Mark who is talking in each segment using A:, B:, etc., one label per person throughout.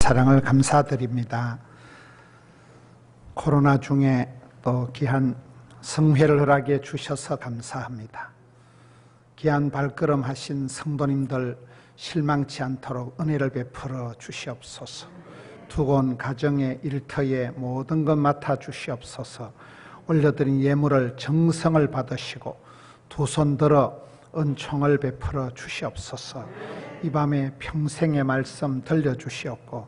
A: 사랑을 감사드립니다. 코로나 중에 또 귀한 성회를 허락해 주셔서 감사합니다. 귀한 발걸음 하신 성도님들 실망치 않도록 은혜를 베풀어 주시옵소서. 두곤 가정의 일터에 모든 것 맡아 주시옵소서. 올려드린 예물을 정성을 받으시고 두 손 들어 은총을 베풀어 주시옵소서. 이 밤에 평생의 말씀 들려주시옵고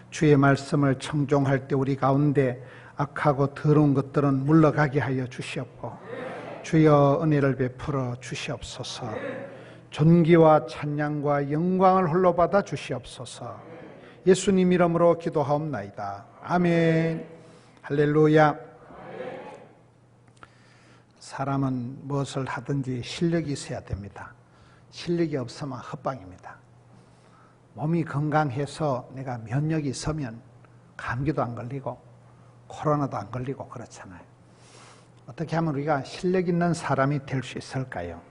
A: 주의 말씀을 청종할 때 우리 가운데 악하고 더러운 것들은 물러가게 하여 주시옵고 주여 은혜를 베풀어 주시옵소서. 존귀와 찬양과 영광을 홀로 받아 주시옵소서. 예수님 이름으로 기도하옵나이다. 아멘. 할렐루야. 사람은 무엇을 하든지 실력이 있어야 됩니다. 실력이 없으면 헛방입니다. 몸이 건강해서 내가 면역이 있으면 감기도 안 걸리고 코로나도 안 걸리고 그렇잖아요. 어떻게 하면 우리가 실력 있는 사람이 될 수 있을까요?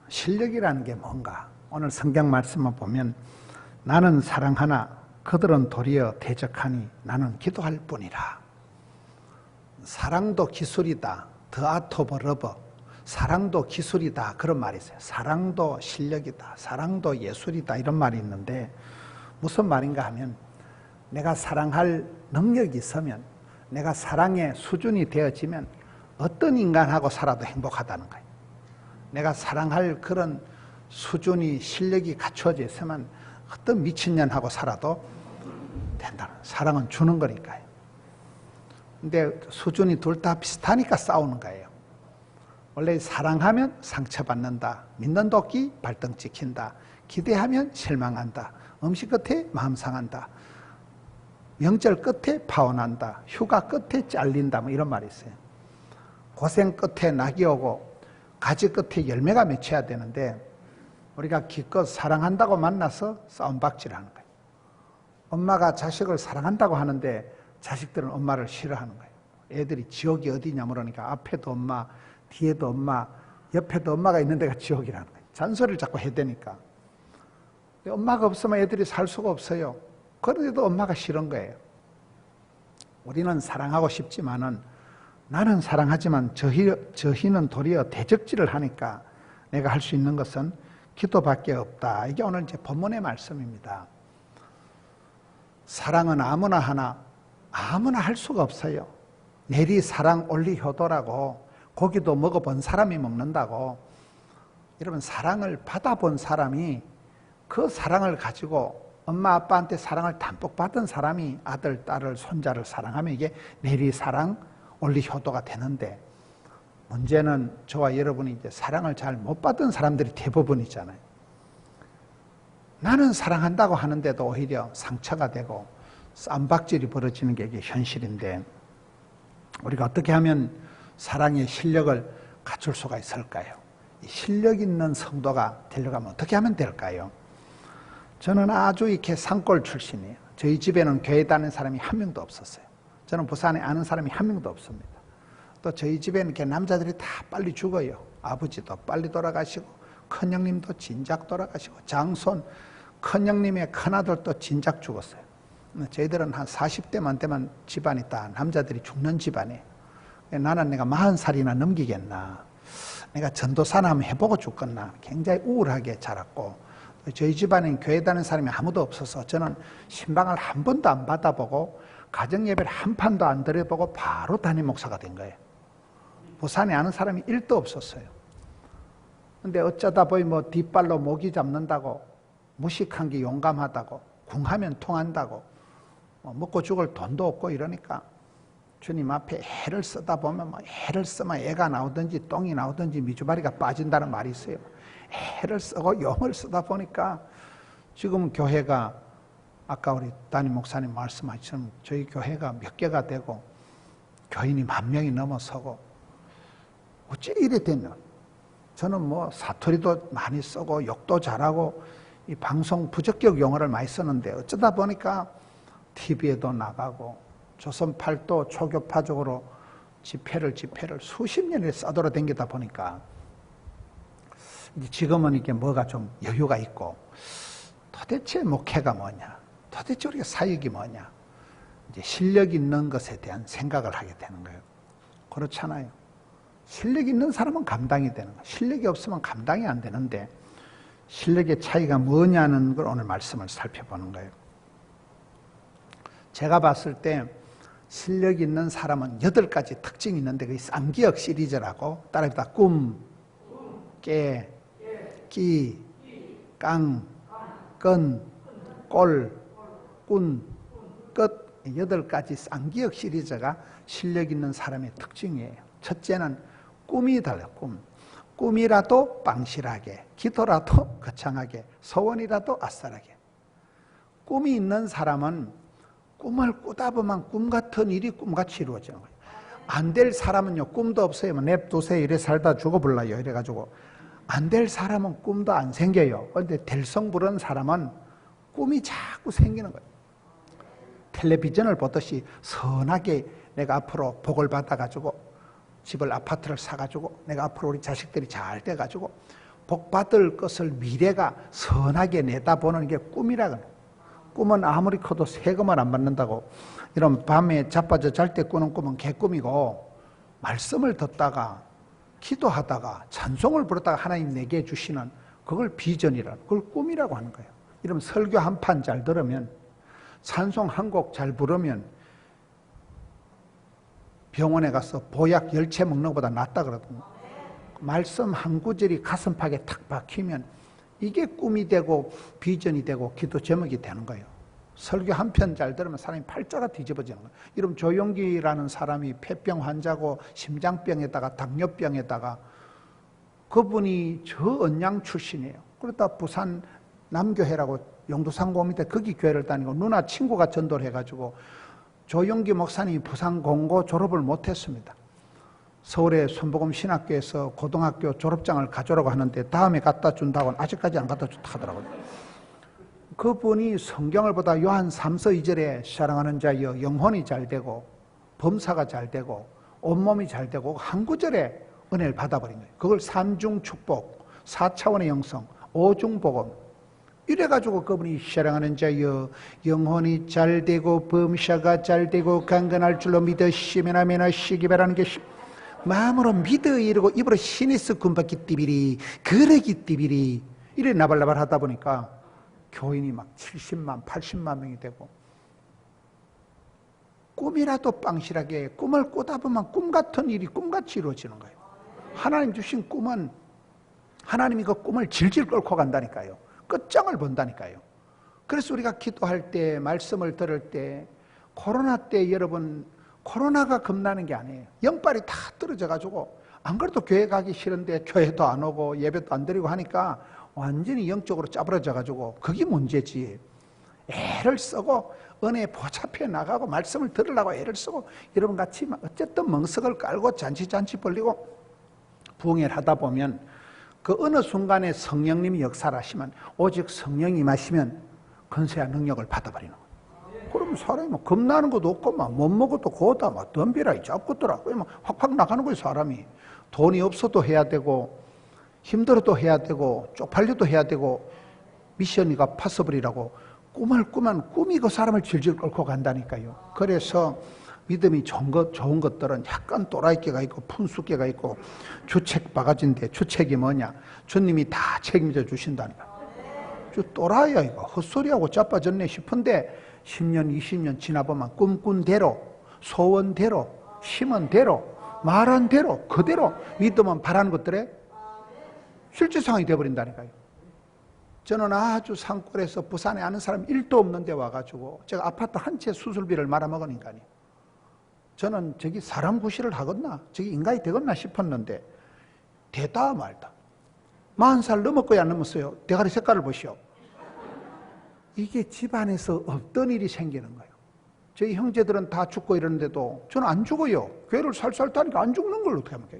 A: 실력이라는 게 뭔가? 오늘 성경 말씀을 보면 나는 사랑하나 그들은 도리어 대적하니 나는 기도할 뿐이라. 사랑도 기술이다. 더 아토버 러버. 사랑도 기술이다. 그런 말이 있어요. 사랑도 실력이다. 사랑도 예술이다. 이런 말이 있는데 무슨 말인가 하면 내가 사랑할 능력이 있으면 내가 사랑의 수준이 되어지면 어떤 인간하고 살아도 행복하다는 거예요. 내가 사랑할 그런 수준이 실력이 갖춰져 있으면 어떤 미친년하고 살아도 된다는 거예요. 사랑은 주는 거니까요. 근데 수준이 둘 다 비슷하니까 싸우는 거예요. 원래 사랑하면 상처받는다. 믿는 도끼 발등 찍힌다. 기대하면 실망한다. 음식 끝에 마음 상한다. 명절 끝에 파혼한다. 휴가 끝에 잘린다. 뭐 이런 말이 있어요. 고생 끝에 낙이 오고 가지 끝에 열매가 맺혀야 되는데 우리가 기껏 사랑한다고 만나서 싸움박질하는 거예요. 엄마가 자식을 사랑한다고 하는데 자식들은 엄마를 싫어하는 거예요. 애들이 지옥이 어디냐 물으니까 앞에도 엄마, 뒤에도 엄마, 옆에도 엄마가 있는 데가 지옥이라는 거예요. 잔소리를 자꾸 해대니까. 엄마가 없으면 애들이 살 수가 없어요. 그런데도 엄마가 싫은 거예요. 우리는 사랑하고 싶지만은 나는 사랑하지만 저희는 도리어 대적질을 하니까 내가 할 수 있는 것은 기도밖에 없다. 이게 오늘 이제 본문의 말씀입니다. 사랑은 아무나 하나 아무나 할 수가 없어요. 내리 사랑 올리 효도라고 고기도 먹어본 사람이 먹는다고. 여러분 사랑을 받아본 사람이 그 사랑을 가지고 엄마 아빠한테 사랑을 담뿍 받은 사람이 아들 딸을 손자를 사랑하면 이게 내리 사랑 올리 효도가 되는데 문제는 저와 여러분이 이제 사랑을 잘 못 받은 사람들이 대부분이잖아요. 나는 사랑한다고 하는데도 오히려 상처가 되고 쌈박질이 벌어지는 게 이게 현실인데 우리가 어떻게 하면 사랑의 실력을 갖출 수가 있을까요? 실력 있는 성도가 되려면 어떻게 하면 될까요? 저는 아주 이렇게 산골 출신이에요. 저희 집에는 교회 다니는 사람이 한 명도 없었어요. 저는 부산에 아는 사람이 한 명도 없습니다. 또 저희 집에는 이렇게 남자들이 다 빨리 죽어요. 아버지도 빨리 돌아가시고 큰형님도 진작 돌아가시고 장손 큰형님의 큰아들도 진작 죽었어요. 저희들은 한 40대만 되면 집안이 다 남자들이 죽는 집안이에요. 나는 내가 40살이나 넘기겠나, 내가 전도사나 한번 해보고 죽겠나 굉장히 우울하게 자랐고 저희 집안엔 교회 다니는 사람이 아무도 없어서 저는 신방을 한 번도 안 받아보고 가정예배를 한 판도 안 드려보고 바로 담임 목사가 된 거예요. 부산에 아는 사람이 1도 없었어요. 근데 어쩌다 보니 뭐 뒷발로 모기 잡는다고 무식한 게 용감하다고 궁하면 통한다고 먹고 죽을 돈도 없고 이러니까 주님 앞에 애를 쓰다 보면 뭐 애를 쓰면 애가 나오든지 똥이 나오든지 미주바리가 빠진다는 말이 있어요. 애를 쓰고 용을 쓰다 보니까 지금 교회가 아까 우리 담임 목사님 말씀하신 저희 교회가 몇 개가 되고 교인이 10,000명이 넘어서고 어찌 이래 됐냐. 저는 뭐 사투리도 많이 쓰고 욕도 잘하고 이 방송 부적격 용어를 많이 쓰는데 어쩌다 보니까 TV에도 나가고 조선팔도 초교파적으로 집회를 수십 년을 싸돌아다니다 보니까 지금은 이게 뭐가 좀 여유가 있고 도대체 목회가 뭐냐? 도대체 우리가 사역이 뭐냐? 이제 실력 있는 것에 대한 생각을 하게 되는 거예요. 그렇잖아요. 실력 있는 사람은 감당이 되는 거예요. 실력이 없으면 감당이 안 되는데 실력의 차이가 뭐냐는 걸 오늘 말씀을 살펴보는 거예요. 제가 봤을 때 실력 있는 사람은 8가지 특징이 있는데 그게 쌍기역 시리즈라고 따라해보다 꿈, 깨, 끼, 깡, 끈, 꼴, 꾼, 끝 8가지 쌍기역 시리즈가 실력 있는 사람의 특징이에요. 첫째는 꿈이 달라요. 꿈이라도 빵실하게, 기도라도 거창하게, 소원이라도 아싸라게. 꿈이 있는 사람은 꿈을 꾸다 보면 꿈 같은 일이 꿈같이 이루어지는 거예요. 안 될 사람은요, 꿈도 없어요. 냅두세요. 이래 살다 죽어볼라요. 이래가지고. 안 될 사람은 꿈도 안 생겨요. 그런데 될성 부른 사람은 꿈이 자꾸 생기는 거예요. 텔레비전을 보듯이 선하게 내가 앞으로 복을 받아가지고 집을, 아파트를 사가지고 내가 앞으로 우리 자식들이 잘 돼가지고 복 받을 것을 미래가 선하게 내다보는 게 꿈이라고. 꿈은 아무리 커도 세금을 안 받는다고. 이런 밤에 자빠져 잘 때 꾸는 꿈은 개꿈이고, 말씀을 듣다가 기도하다가 찬송을 부르다가 하나님 내게 주시는 그걸 비전이라는, 그걸 꿈이라고 하는 거예요. 이러면 설교 한 판 잘 들으면, 찬송 한 곡 잘 부르면 병원에 가서 보약 10채 먹는 것보다 낫다 그러거든요. 말씀 한 구절이 가슴팍에 탁 박히면 이게 꿈이 되고 비전이 되고 기도 제목이 되는 거예요. 설교 한 편 잘 들으면 사람이 팔자가 뒤집어지는 거예요. 이러면 조용기라는 사람이 폐병 환자고 심장병에다가 당뇨병에다가 그분이 저 언양 출신이에요. 그러다 부산 남교회라고 용두상고 밑에 거기 교회를 다니고 누나 친구가 전도를 해가지고 조용기 목사님이 부산 공고 졸업을 못했습니다. 서울의 손복음 신학교에서 고등학교 졸업장을 가져오라고 하는데 다음에 갖다 준다고는 아직까지 안 갖다 준다 하더라고요. 그분이 성경을 보다 요한 3서 2절에 사랑하는 자여 영혼이 잘 되고 범사가 잘 되고 온몸이 잘 되고 한 구절에 은혜를 받아버린 거예요. 그걸 3중 축복, 4차원의 영성, 5중 복음 이래가지고 그분이 사랑하는 자여 영혼이 잘 되고 범사가 잘 되고 강건할 줄로 믿으시면 하면 하시기 바라는 게 마음으로 믿어 이러고 입으로 시니스 군바퀴 띠비리 그러기 띠비리 이래 나발나발 하다 보니까 교인이 막 70만 80만 명이 되고 꿈이라도 빵실하게 꿈을 꾸다 보면 꿈 같은 일이 꿈같이 이루어지는 거예요. 하나님 주신 꿈은 하나님이 그 꿈을 질질 끌고 간다니까요. 끝장을 본다니까요. 그래서 우리가 기도할 때 말씀을 들을 때 코로나 때 여러분 코로나가 겁나는 게 아니에요. 영빨이 다 떨어져 가지고 안 그래도 교회 가기 싫은데 교회도 안 오고 예배도 안 드리고 하니까 완전히 영적으로 짜부러져 가지고 그게 문제지. 애를 쓰고 은혜 보잡혀 나가고 말씀을 들으려고 애를 쓰고 여러분 같이 어쨌든 멍석을 깔고 잔치 벌리고 부흥회를 하다 보면 그 어느 순간에 성령님이 역사를 하시면 오직 성령이 임하시면 권세와 능력을 받아버리는 거예요. 그러면 사람이 막 겁나는 것도 없고 막 못 먹어도 고다 막 덤비라 잡고더라고 막 확확 나가는 거예요. 사람이 돈이 없어도 해야 되고 힘들어도 해야 되고 쪽팔려도 해야 되고 미션이가 파서블이라고 꿈을 꾸면 꿈이 그 사람을 질질 끌고 간다니까요. 그래서 믿음이 좋은 것들은 약간 또라이깨가 있고 푼수깨가 있고 주책 바가지인데 주책이 뭐냐? 주님이 다 책임져 주신다니까. 저 또라이야 이거 헛소리하고 자빠졌네 싶은데 10년 20년 지나보면 꿈꾼 대로 소원대로 심은 대로 말한 대로 그대로 믿으면 바라는 것들에 실제 상황이 되어버린다니까요. 저는 아주 산골에서 부산에 아는 사람 1도 없는데 와가지고 제가 아파트 한 채 수술비를 말아먹은 인간이 저는 저기 사람 구실을 하겠나 저기 인간이 되겠나 싶었는데 되다 말다 40살 넘었고야 안 넘었어요. 대가리 색깔을 보시오. 이게 집안에서 없던 일이 생기는 거예요. 저희 형제들은 다 죽고 이러는데도 저는 안 죽어요. 교회를 살살 타니까 안 죽는 걸 어떻게 합니까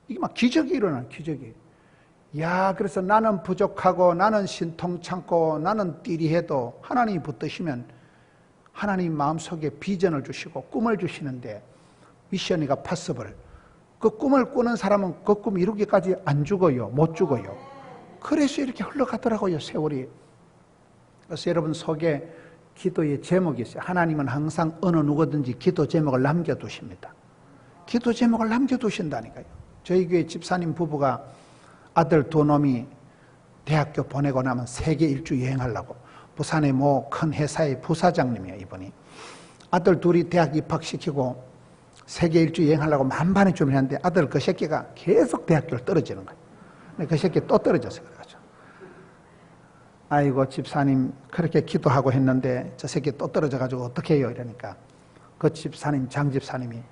A: 이게 막 기적이 일어나요. 기적이. 야, 그래서 나는 부족하고 나는 신통찮고 나는 띠리해도 하나님이 붙드시면 하나님 마음속에 비전을 주시고 꿈을 주시는데 미션이가 파서블 그 꿈을 꾸는 사람은 그 꿈 이루기까지 안 죽어요. 못 죽어요. 그래서 이렇게 흘러가더라고요. 세월이. 그래서 여러분 속에 기도의 제목이 있어요. 하나님은 항상 어느 누구든지 기도 제목을 남겨두십니다. 기도 제목을 남겨두신다니까요. 저희 교회 집사님 부부가 아들 두 놈이 대학교 보내고 나면 세계 일주 여행하려고 부산의 뭐 큰 회사의 부사장님이에요. 이분이 아들 둘이 대학 입학시키고 세계 일주 여행하려고 만반의 준비를 했는데 아들 그 새끼가 계속 대학교를 떨어지는 거예요. 근데 그 새끼 또 떨어졌어요. 그래가지고 아이고 집사님 그렇게 기도하고 했는데 저 새끼 또 떨어져가지고 어떻게 해요? 이러니까 그 집사님 장 집사님이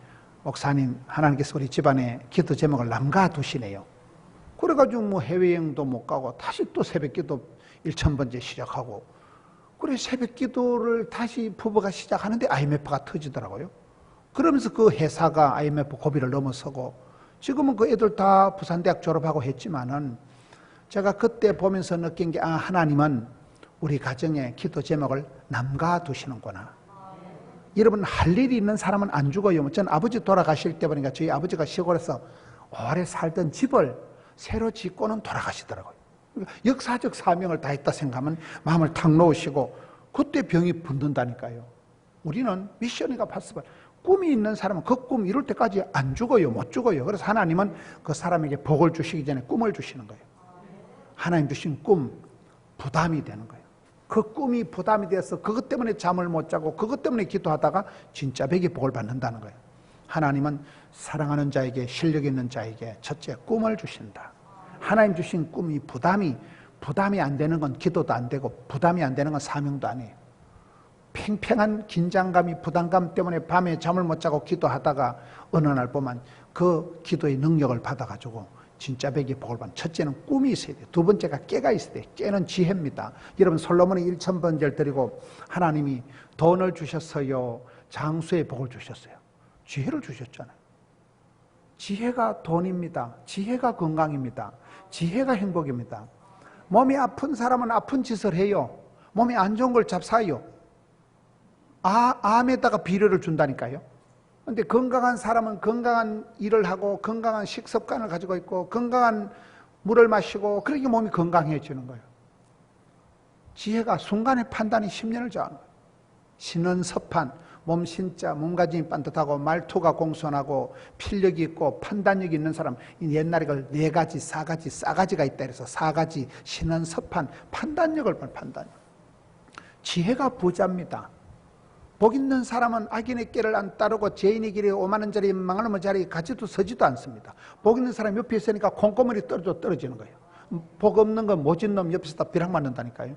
A: 목사님 하나님께서 우리 집안에 기도 제목을 남가두시네요. 그래가지고 뭐 해외여행도 못 가고 다시 또 새벽기도 1000번째 시작하고 그래 새벽기도를 다시 부부가 시작하는데 IMF가 터지더라고요. 그러면서 그 회사가 IMF 고비를 넘어서고 지금은 그 애들 다 부산대학 졸업하고 했지만은 제가 그때 보면서 느낀 게 하나님은 우리 가정에 기도 제목을 남가두시는구나. 여러분 할 일이 있는 사람은 안 죽어요. 전 아버지 돌아가실 때 보니까 저희 아버지가 시골에서 오래 살던 집을 새로 짓고는 돌아가시더라고요. 역사적 사명을 다했다 생각하면 마음을 탁 놓으시고 그때 병이 붙는다니까요. 우리는 미션이가 봤으면 꿈이 있는 사람은 그 꿈 이룰 때까지 안 죽어요. 못 죽어요. 그래서 하나님은 그 사람에게 복을 주시기 전에 꿈을 주시는 거예요. 하나님 주신 꿈 부담이 되는 거예요. 그 꿈이 부담이 돼서 그것 때문에 잠을 못 자고 그것 때문에 기도하다가 진짜 백이 복을 받는다는 거예요. 하나님은 사랑하는 자에게 실력 있는 자에게 첫째 꿈을 주신다. 하나님 주신 꿈이 부담이 안 되는 건 기도도 안 되고 부담이 안 되는 건 사명도 아니에요. 팽팽한 긴장감이 부담감 때문에 밤에 잠을 못 자고 기도하다가 어느 날 보면 그 기도의 능력을 받아가지고 진짜 백이 복을 받는. 첫째는 꿈이 있어야 돼요. 두 번째가 깨가 있어야 돼요. 깨는 지혜입니다. 여러분 솔로몬이 1000번제를 드리고 하나님이 돈을 주셨어요. 장수의 복을 주셨어요. 지혜를 주셨잖아요. 지혜가 돈입니다. 지혜가 건강입니다. 지혜가 행복입니다. 몸이 아픈 사람은 아픈 짓을 해요. 몸이 안 좋은 걸 잡사요. 암에다가 비료를 준다니까요. 그런데 건강한 사람은 건강한 일을 하고 건강한 식습관을 가지고 있고 건강한 물을 마시고 그러니까 몸이 건강해지는 거예요. 지혜가 순간의 판단이 10년을 자하는 거예요. 신은 서판, 몸 신자, 몸가짐이 반듯하고 말투가 공손하고 필력이 있고 판단력이 있는 사람. 옛날에 그걸 4가지, 4가지, 싸가지가 있다 그래서 4가지, 신은 서판, 판단력을 본 판단력. 지혜가 부자입니다. 복 있는 사람은 악인의 길을 안 따르고 죄인의 길에 오만한 자리에 망하는 자리에 가지도 서지도 않습니다. 복 있는 사람 옆에 있으니까 콩고물이 떨어지는 거예요. 복 없는 건 모진 놈 옆에서 다 비락 맞는다니까요.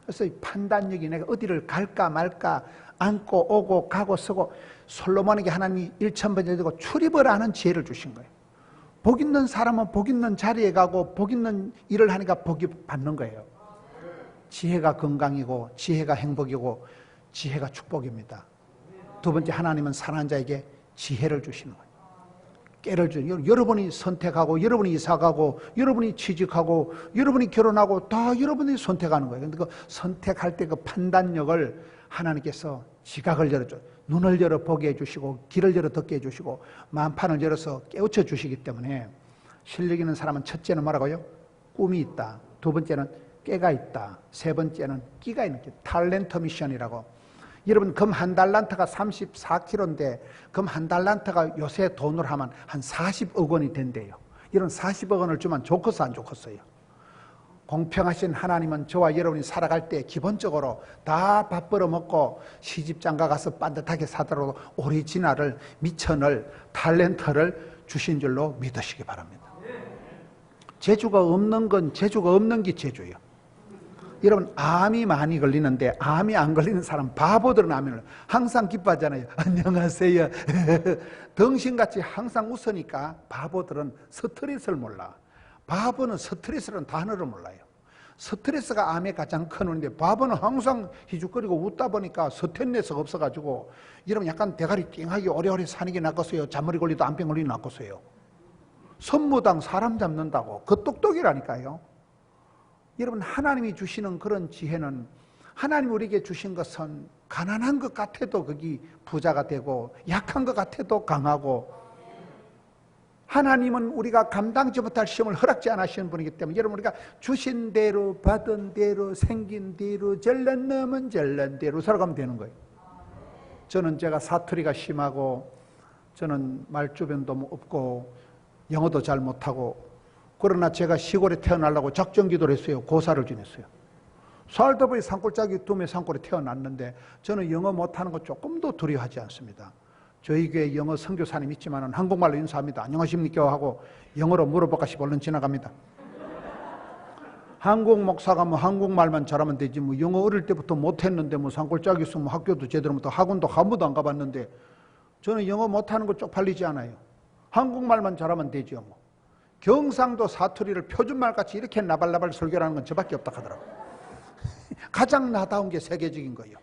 A: 그래서 이 판단력이 내가 어디를 갈까 말까 앉고 오고 가고 서고 솔로몬에게 하나님이 1000번째 되고 출입을 하는 지혜를 주신 거예요. 복 있는 사람은 복 있는 자리에 가고 복 있는 일을 하니까 복이 받는 거예요. 지혜가 건강이고 지혜가 행복이고 지혜가 축복입니다. 두 번째 하나님은 사랑하는 자에게 지혜를 주시는 거예요. 깨를 주는. 여러분이 선택하고 여러분이 이사가고 여러분이 취직하고 여러분이 결혼하고 다 여러분이 선택하는 거예요. 그런데 그 선택할 때 그 판단력을 하나님께서 지각을 열어줘 눈을 열어 보게 해주시고 길을 열어 듣게 해주시고 만판을 열어서 깨우쳐 주시기 때문에 실력 있는 사람은 첫째는 뭐라고요? 꿈이 있다. 두 번째는 깨가 있다. 세 번째는 끼가 있는 게 탤런트 미션이라고. 여러분 금 한 달란트가 34kg인데 금 한 달란트가 요새 돈으로 하면 한 40억 원이 된대요. 이런 40억 원을 주면 좋겠어 안 좋겠어요? 공평하신 하나님은 저와 여러분이 살아갈 때 기본적으로 다 밥 벌어먹고 시집장가 가서 반듯하게 사더라도 오리지널을 미천을 탤런트를 주신 줄로 믿으시기 바랍니다. 재주가 없는 건 재주가 없는 게 재주예요. 여러분 암이 많이 걸리는데 암이 안 걸리는 사람 바보들은 암을 항상 기뻐하잖아요. 안녕하세요. 덩신같이 항상 웃으니까 바보들은 스트레스를 몰라. 바보는 스트레스라는 단어를 몰라요. 스트레스가 암의 가장 큰 원인데 바보는 항상 희죽거리고 웃다 보니까 스트레스가 없어가지고 여러분 약간 대가리 띵하게 오래오래 사는 게 낫겠어요? 잔머리 걸리도 암병 걸리도 낫겠어요? 선무당 사람 잡는다고 그 똑똑이라니까요. 여러분 하나님이 주시는 그런 지혜는 하나님 우리에게 주신 것은 가난한 것 같아도 거기 부자가 되고 약한 것 같아도 강하고 하나님은 우리가 감당지 못할 시험을 허락지 않으시는 분이기 때문에 여러분 우리가 주신 대로 받은 대로 생긴 대로 절른 놈은 절른 대로 살아가면 되는 거예요. 저는 제가 사투리가 심하고 저는 말주변도 없고 영어도 잘 못하고 그러나 제가 시골에 태어나려고 작정기도를 했어요. 고사를 지냈어요. 살다 보니 산골짜기 둠에 산골에 태어났는데 저는 영어 못하는 거 조금도 두려워하지 않습니다. 저희 교회 영어 선교사님 있지만 한국말로 인사합니다. 안녕하십니까 하고 영어로 물어볼까시 얼른 지나갑니다. 한국 목사가 뭐 한국말만 잘하면 되지 뭐 영어 어릴 때부터 못했는데 뭐 산골짜기 있으면 학교도 제대로 못하고 학원도 한 번도 안 가봤는데 저는 영어 못하는 거 쪽팔리지 않아요. 한국말만 잘하면 되죠 뭐. 경상도 사투리를 표준말같이 이렇게 나발나발 설교하는 건 저밖에 없다 하더라고요. 가장 나다운 게 세계적인 거예요.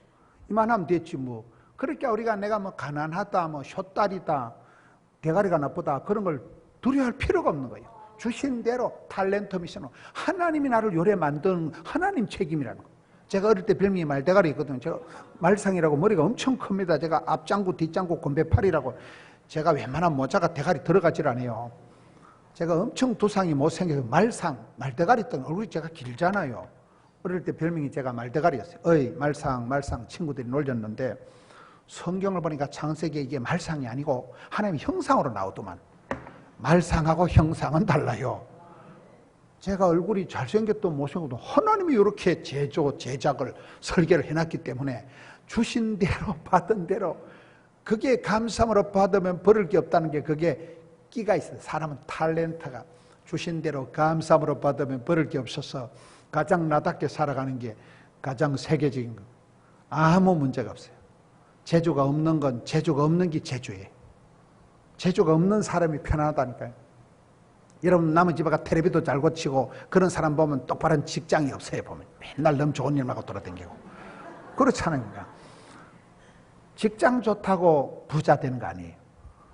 A: 이만하면 됐지 뭐. 그러니까 우리가 내가 뭐 가난하다, 뭐 쇼다리다, 대가리가 나쁘다 그런 걸 두려워할 필요가 없는 거예요. 주신 대로 탤런트 미션으로 하나님이 나를 요래 만든 하나님 책임이라는 거예요. 제가 어릴 때 별명이 말대가리였거든요. 제가 말상이라고 머리가 엄청 큽니다. 제가 앞장구 뒷장구 곤배팔이라고 제가 웬만한 모자가 대가리 들어가질 않아요. 제가 엄청 두상이 못생겨서 말상, 말대가리 있던 얼굴이 제가 길잖아요. 어릴 때 별명이 제가 말대가리였어요. 어이 말상 친구들이 놀렸는데 성경을 보니까 창세기에 이게 말상이 아니고 하나님 형상으로 나오더만. 말상하고 형상은 달라요. 제가 얼굴이 잘생겼도 못생겨도 하나님이 이렇게 제작을 설계를 해놨기 때문에 주신 대로 받은 대로 그게 감사함으로 받으면 버릴 게 없다는 게 그게 끼가 있어요. 사람은 탤런트가 주신 대로 감사함으로 받으면 버릴 게 없어서 가장 나답게 살아가는 게 가장 세계적인 거. 아무 문제가 없어요. 재주가 없는 건 재주가 없는 게 재주예요. 재주가 없는 사람이 편안하다니까요. 여러분 남의 집에가 텔레비도 잘 고치고 그런 사람 보면 똑바른 직장이 없어요. 보면 맨날 너무 좋은 일만 하고 돌아다니고 그렇잖아요. 직장 좋다고 부자 되는 거 아니에요.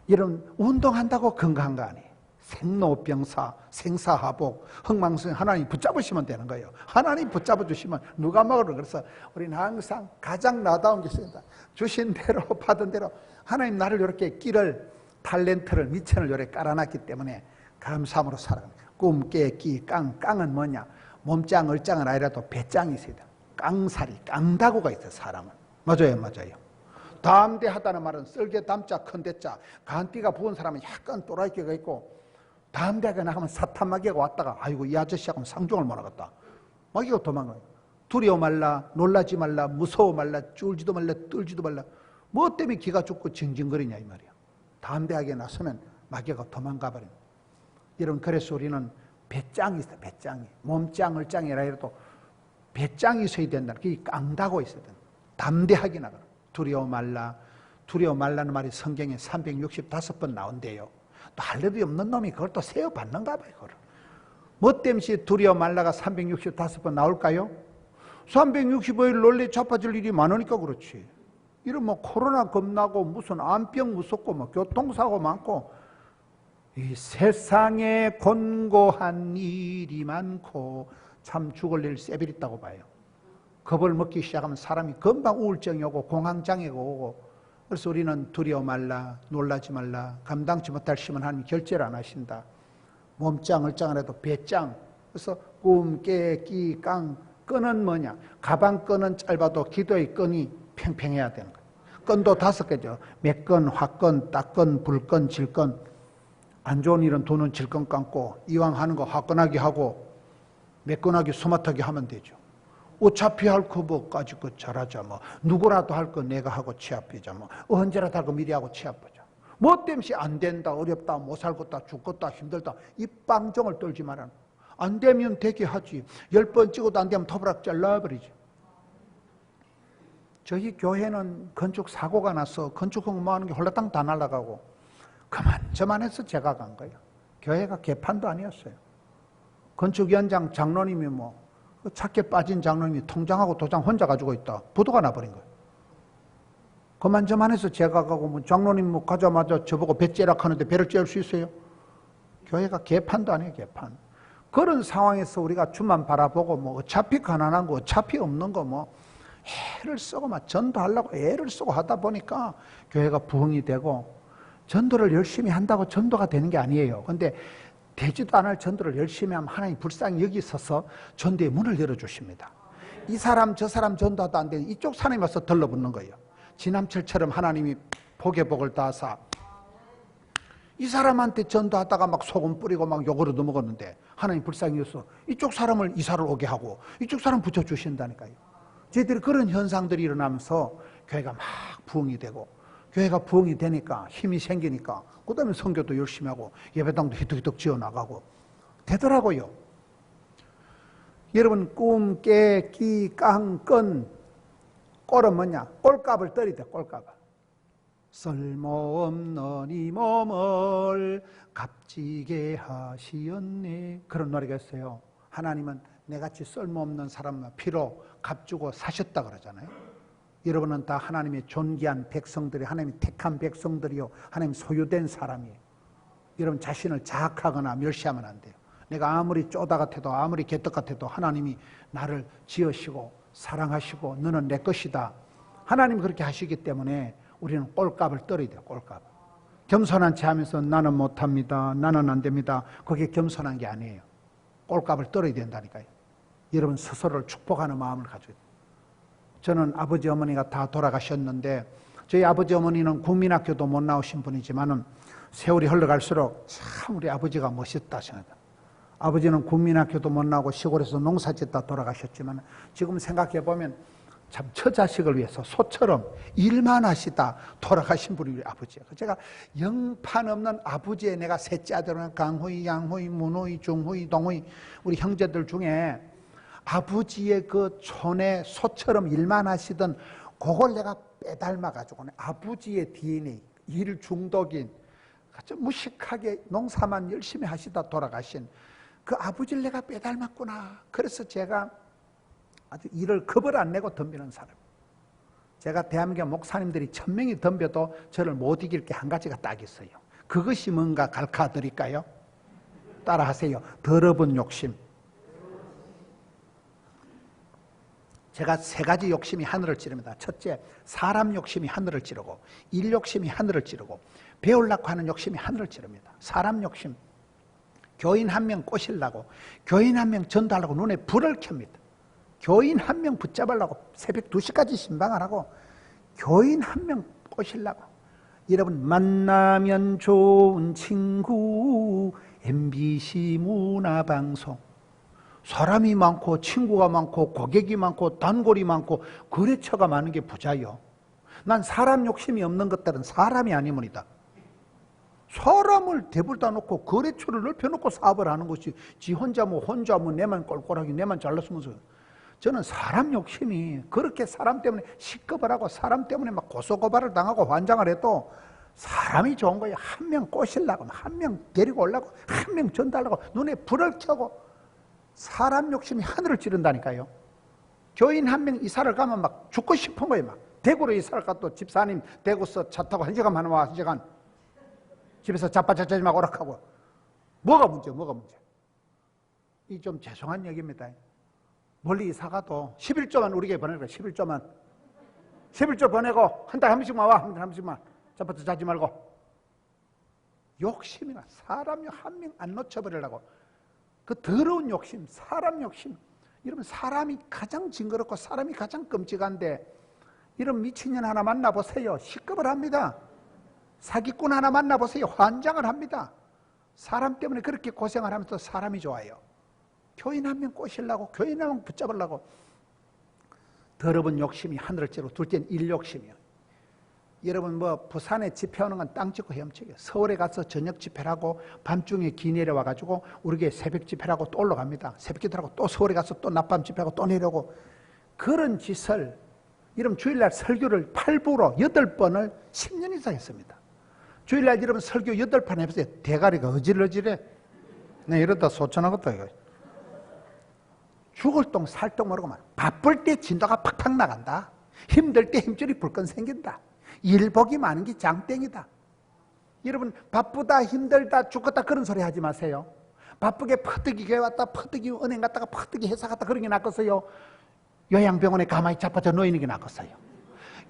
A: 이런 운동한다고 건강한 거 아니에요. 생로병사, 생사하복, 흥망성 하나님 붙잡으시면 되는 거예요. 하나님 붙잡아 주시면 누가 먹으러. 그래서 우리는 항상 가장 나다운 게 있습니다. 주신 대로 받은 대로 하나님 나를 이렇게 끼를 탤런트를 미천을 이렇게 깔아놨기 때문에 감사함으로 살아갑니다. 꿈, 깨, 끼, 깡은 뭐냐? 몸짱, 얼짱은 아니라도 배짱이 있어야 돼. 깡살이, 깡다구가 있어요. 사람은. 맞아요. 담대하다는 말은 썰개 담자 큰 대자 간띠가 부은 사람은 약간 또라이끼가 있고 담대하게 나가면 사탄마귀가 왔다가 아이고 이 아저씨하고는 상종을 못 하겠다 마귀가 도망가요. 두려워 말라, 놀라지 말라, 무서워 말라, 쫄지도 말라, 떨지도 말라. 뭐 때문에 기가 죽고 징징거리냐 이 말이야. 담대하게 나서면 마귀가 도망가 버립니다. 여러분 그래서 우리는 배짱이 있어요. 배짱이. 몸짱, 얼짱이라 해도 배짱이 있어야 된다. 그게 깡다고 있어야 된다. 담대하게 나가라. 두려워 말라는 말이 성경에 365번 나온대요. 또 할 일이 없는 놈이 그걸 또 세어 받는가 봐요. 그걸. 뭐 때문에 두려워 말라가 365번 나올까요? 365일 논리 자빠질 일이 많으니까 그렇지. 이런 뭐 코로나 겁나고 무슨 암병 무섭고 뭐 교통사고 많고 이 세상에 곤고한 일이 많고 참 죽을 일 쎄빌 있다고 봐요. 겁을 먹기 시작하면 사람이 금방 우울증이 오고 공황장애가 오고 그래서 우리는 두려워 말라, 놀라지 말라, 감당치 못할 시험은 하나님 결제를 안 하신다. 몸짱, 얼짱을 해도 배짱. 그래서 꿈, 깨, 끼, 깡. 끈은 뭐냐? 가방 끈은 짧아도 기도의 끈이 팽팽해야 되는 거예요. 끈도 5개죠. 맥끈, 화끈, 따끈, 불끈, 질끈. 안 좋은 일은 돈은 질끈 감고 이왕 하는 거 화끈하게 하고 매끈하게 소맛하게 하면 되죠. 어차피 할 거 뭐까지 그 잘하자 뭐 누구라도 할 거 내가 하고 취합하자 뭐 언제라도 할 거 미리 하고 취합하자. 뭐 때문에 안 된다, 어렵다, 못 살겠다, 죽겠다, 힘들다 이 빵정을 떨지 말아라. 안 되면 되게 하지. 10번 찍어도 안 되면 터브락 잘라버리지. 저희 교회는 건축 사고가 나서 건축 공모하는 게 홀라당 다 날아가고 그만저만해서 제가 간 거예요. 교회가 개판도 아니었어요. 건축위원장 장로님이 뭐 착해 빠진 장로님이 통장하고 도장 혼자 가지고 있다. 부도가 나버린 거예요. 그만저만해서 제가 가고 뭐 장로님 뭐 가자마자 저보고 배 째락 하는데 배를 째울 수 있어요? 교회가 개판도 아니에요. 개판. 그런 상황에서 우리가 주만 바라보고 뭐 어차피 가난한 거 어차피 없는 거 뭐 애를 쓰고 막 전도하려고 애를 쓰고 하다 보니까 교회가 부흥이 되고 전도를 열심히 한다고 전도가 되는 게 아니에요. 근데 되지도 않을 전도를 열심히 하면 하나님 불쌍히 여기 서서 전도의 문을 열어주십니다. 이 사람 저 사람 전도하다 안 되는 이쪽 사람이 와서 들러붙는 거예요. 지남철처럼 하나님이 복에 복을 다하사 이 사람한테 전도하다가 막 소금 뿌리고 막 욕을 얻어먹었는데 하나님 불쌍히 여서 이쪽 사람을 이사를 오게 하고 이쪽 사람 붙여주신다니까요. 저희들이 그런 현상들이 일어나면서 교회가 막 부흥이 되고 교회가 부흥이 되니까 힘이 생기니까 그 다음에 선교도 열심히 하고 예배당도 희뚝희뚝 지어나가고 되더라고요. 여러분 꿈, 깨, 끼, 깡, 끈 꼴은 뭐냐? 꼴값을 떨이대. 꼴값을. 쓸모없는 이 몸을 값지게 하시었네. 그런 노래가 있어요. 하나님은 내같이 쓸모없는 사람을 피로 값주고 사셨다 그러잖아요. 여러분은 다 하나님의 존귀한 백성들이 하나님의 택한 백성들이요 하나님 소유된 사람이에요. 여러분 자신을 자학하거나 멸시하면 안 돼요. 내가 아무리 쪼다 같아도 아무리 개떡 같아도 하나님이 나를 지으시고 사랑하시고 너는 내 것이다. 하나님이 그렇게 하시기 때문에 우리는 꼴값을 떨어야 돼요. 꼴값. 겸손한 체 하면서 나는 못합니다. 나는 안 됩니다. 그게 겸손한 게 아니에요. 꼴값을 떨어야 된다니까요. 여러분 스스로를 축복하는 마음을 가져야 돼요. 저는 아버지 어머니가 다 돌아가셨는데 저희 아버지 어머니는 국민학교도 못 나오신 분이지만은 세월이 흘러갈수록 참 우리 아버지가 멋있다 생각합니다. 아버지는 국민학교도 못 나오고 시골에서 농사짓다 돌아가셨지만 지금 생각해보면 참 처자식을 위해서 소처럼 일만 하시다 돌아가신 분이 우리 아버지예요. 제가 영판 없는 아버지의 내가 셋째 아들은 강호이, 양호이, 문호이, 중호이, 동호이 우리 형제들 중에 아버지의 그 촌에 소처럼 일만 하시던 그걸 내가 빼닮아가지고 아버지의 DNA, 일 중독인 아주 무식하게 농사만 열심히 하시다 돌아가신 그 아버지를 내가 빼닮았구나. 그래서 제가 아주 일을 겁을 안 내고 덤비는 사람. 제가 대한민국 목사님들이 1000명이 덤벼도 저를 못 이길 게 한 가지가 딱 있어요. 그것이 뭔가 가르쳐 드릴까요? 따라하세요. 더러운 욕심. 제가 3가지 욕심이 하늘을 찌릅니다. 첫째, 사람 욕심이 하늘을 찌르고 일 욕심이 하늘을 찌르고 배우려고 하는 욕심이 하늘을 찌릅니다. 사람 욕심. 교인 1명 꼬시려고 교인 1명 전도하려고 눈에 불을 켭니다. 교인 1명 붙잡으려고 새벽 2시까지 신방을 하고 교인 1명 꼬시려고. 여러분 만나면 좋은 친구 MBC 문화방송 사람이 많고 친구가 많고 고객이 많고 단골이 많고 거래처가 많은 게 부자요. 난 사람 욕심이 없는 것들은 사람이 아니므이다. 사람을 대불다 놓고 거래처를 넓혀놓고 사업을 하는 것이 지 혼자 뭐 내만 꼴꼴하게 내만 잘났으면서 저는 사람 욕심이 그렇게 사람 때문에 시급을 하고 사람 때문에 막 고소고발을 당하고 환장을 해도 사람이 좋은 거예요. 1명 꼬시려고 1명 데리고 오려고 1명 전달하려고 눈에 불을 켜고 사람 욕심이 하늘을 찌른다니까요. 교인 1명 이사를 가면 막 죽고 싶은 거예요. 막 대구로 이사를 가도 집사님 대구서 차 타고 1시간 반에 와 1시간 집에서 자빠자빠지 막 오락하고 뭐가 문제? 이 좀 죄송한 얘기입니다. 멀리 이사 가도 11조만 우리 교회 보내라. 11조 보내고 한 달에 한 번씩만 와. 한 달에 한 번씩만 자빠져 자지 말고. 욕심이나 사람이 1명 안 놓쳐버리려고 그 더러운 욕심, 사람 욕심. 이러면 사람이 가장 징그럽고 사람이 가장 끔찍한데 이런 미친년 하나 만나보세요. 시급을 합니다. 사기꾼 하나 만나보세요. 환장을 합니다. 사람 때문에 그렇게 고생을 하면서 사람이 좋아요. 교인 1명 꼬시려고 교인 1명 붙잡으려고 더러운 욕심이 하늘을 찌르고 둘째는 일 욕심이요. 여러분 뭐 부산에 집회하는 건 땅 짓고 헤엄치게 서울에 가서 저녁 집회를 하고 밤중에 기 내려와가지고 우리 교회 새벽 집회를 하고 또 올라갑니다. 새벽 기도하고 또 서울에 가서 또 낮밤 집회하고 또 내려오고 그런 짓을 여러분 주일날 설교를 8부로 8번을 10년 이상 했습니다. 주일날 여러분 설교 8판 해보세요. 대가리가 어질어질해. 네, 이러다 소천하겠다 이거. 죽을 똥 살 똥 모르고 말. 바쁠 때 진도가 팍팍 나간다. 힘들 때 힘줄이 불끈 생긴다. 일복이 많은 게 장땡이다. 여러분 바쁘다 힘들다 죽겠다 그런 소리 하지 마세요. 바쁘게 퍼뜩이 교회 왔다 퍼뜩이 은행 갔다가 퍼뜩이 회사 갔다 그런 게 낫겠어요. 요양병원에 가만히 자빠져 누워있는 게 낫겠어요.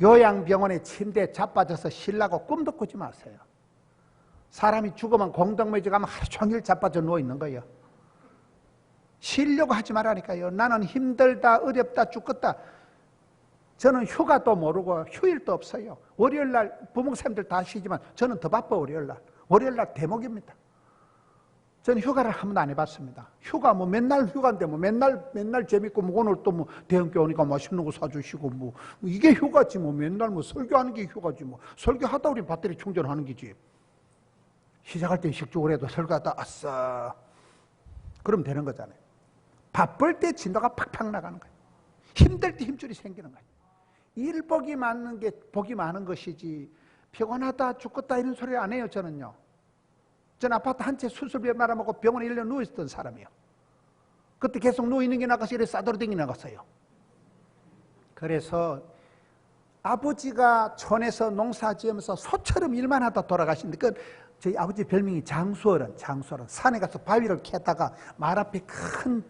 A: 요양병원에 침대에 자빠져서 쉬려고 꿈도 꾸지 마세요. 사람이 죽으면 공동묘지 가면 하루 종일 자빠져 누워있는 거예요. 쉬려고 하지 말라니까요. 나는 힘들다, 어렵다, 죽겠다. 저는 휴가도 모르고 휴일도 없어요. 월요일날 부목사님들 다 쉬지만 저는 더 바빠. 월요일날 대목입니다. 저는 휴가를 한 번도 안 해봤습니다. 휴가 뭐 맨날 휴가인데 뭐 맨날 재밌고 뭐 오늘 또 뭐 대형교 오니까 맛있는 거 사주시고 뭐 이게 휴가지 뭐 맨날 뭐 설교하는 게 휴가지 뭐 설교하다 우리 배터리 충전하는 거지. 시작할 때 식죽을 해도 설교하다 아싸 그럼 되는 거잖아요. 바쁠 때 진도가 팍팍 나가는 거예요. 힘들 때 힘줄이 생기는 거예요. 일복이 많은 게 복이 많은 것이지 피곤하다 죽겠다 이런 소리 안 해요. 저는요. 전 아파트 한 채 수술비 말아먹고 병원에 1년 누워있었던 사람이에요. 그때 계속 누워있는 게 나가서 이래 싸돌아다니 나갔어요. 그래서 아버지가 촌에서 농사 지으면서 소처럼 일만 하다 돌아가시는데 저희 아버지 별명이 장수어른. 산에 가서 바위를 캐다가 말 앞에 큰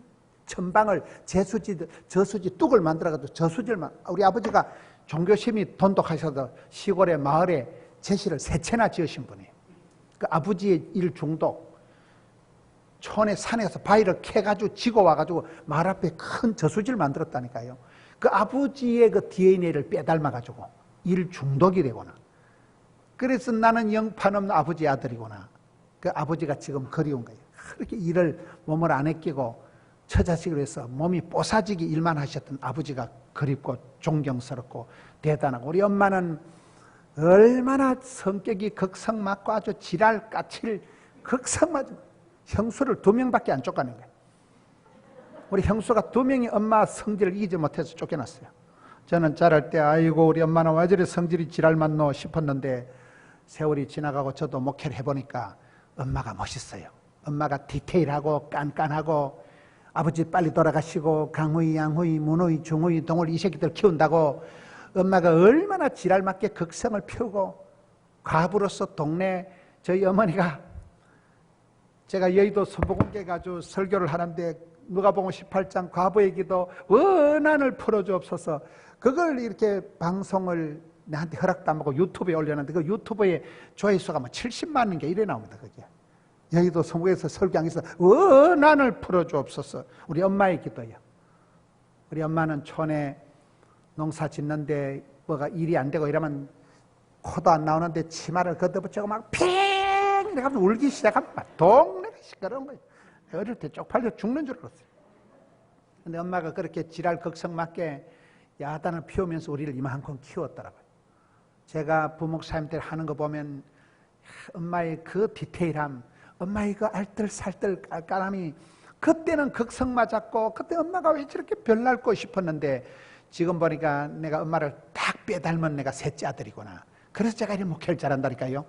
A: 전방을 저수지 뚝을 만들어가지고 저수지를 우리 아버지가 종교심이 돈독하셔서 시골의 마을에 제시를 3채나 지으신 분이에요. 그 아버지의 일 중독, 촌에 산에 가서 바위를 캐가지고 지고 와가지고 말 앞에 큰 저수지를 만들었다니까요. 그 아버지의 그 DNA를 빼닮아가지고 일 중독이 되거나. 그래서 나는 영판 없는 아버지의 아들이구나. 그 아버지가 지금 그리운 거예요. 그렇게 일을 몸을 안 아끼고 처자식을 해서 몸이 뽀사지게 일만 하셨던 아버지가 그립고 존경스럽고 대단하고 우리 엄마는 얼마나 성격이 극성맞고 아주 지랄 까칠 극성맞은 형수를 2명밖에 안 쫓아낸 거예요. 우리 형수가 2명이 엄마 성질을 이기지 못해서 쫓겨났어요. 저는 자랄 때 아이고 우리 엄마는 왜 저리 성질이 지랄 맞노 싶었는데 세월이 지나가고 저도 목회를 해보니까 엄마가 멋있어요. 엄마가 디테일하고 깐깐하고 아버지 빨리 돌아가시고 강의, 양의, 문의, 중의, 동의 이 새끼들 키운다고 엄마가 얼마나 지랄 맞게 극성을 피우고 과부로서 동네 저희 어머니가 제가 여의도 선보공개 가지고 설교를 하는데 누가복음 18장 과부의 기도 원한을 풀어주옵소서 그걸 이렇게 방송을 나한테 허락도 안 받고 유튜브에 올려놨는데 그 유튜브에 조회수가 뭐 70만 개 이래 나옵니다. 그게 여의도 선보에서 설교하면서 원한을 풀어주옵소서 우리 엄마의 기도예요. 우리 엄마는 촌에 농사 짓는데 뭐가 일이 안 되고 이러면 코도 안 나오는데 치마를 걷어붙이고 막 팽! 이래가지고 울기 시작하면 막 동네가 시끄러운 거예요. 어릴 때 쪽팔려 죽는 줄 알았어요. 근데 엄마가 그렇게 지랄 극성 맞게 야단을 피우면서 우리를 이만큼 키웠더라고요. 제가 부목사님들 하는 거 보면 엄마의 그 디테일함, 엄마의 그 알뜰살뜰 깔깔함이 그때는 극성 맞았고 그때 엄마가 왜 저렇게 별날고 싶었는데 지금 보니까 내가 엄마를 딱 빼닮은 내가 셋째 아들이구나. 그래서 제가 이렇게 목회를 잘한다니까요.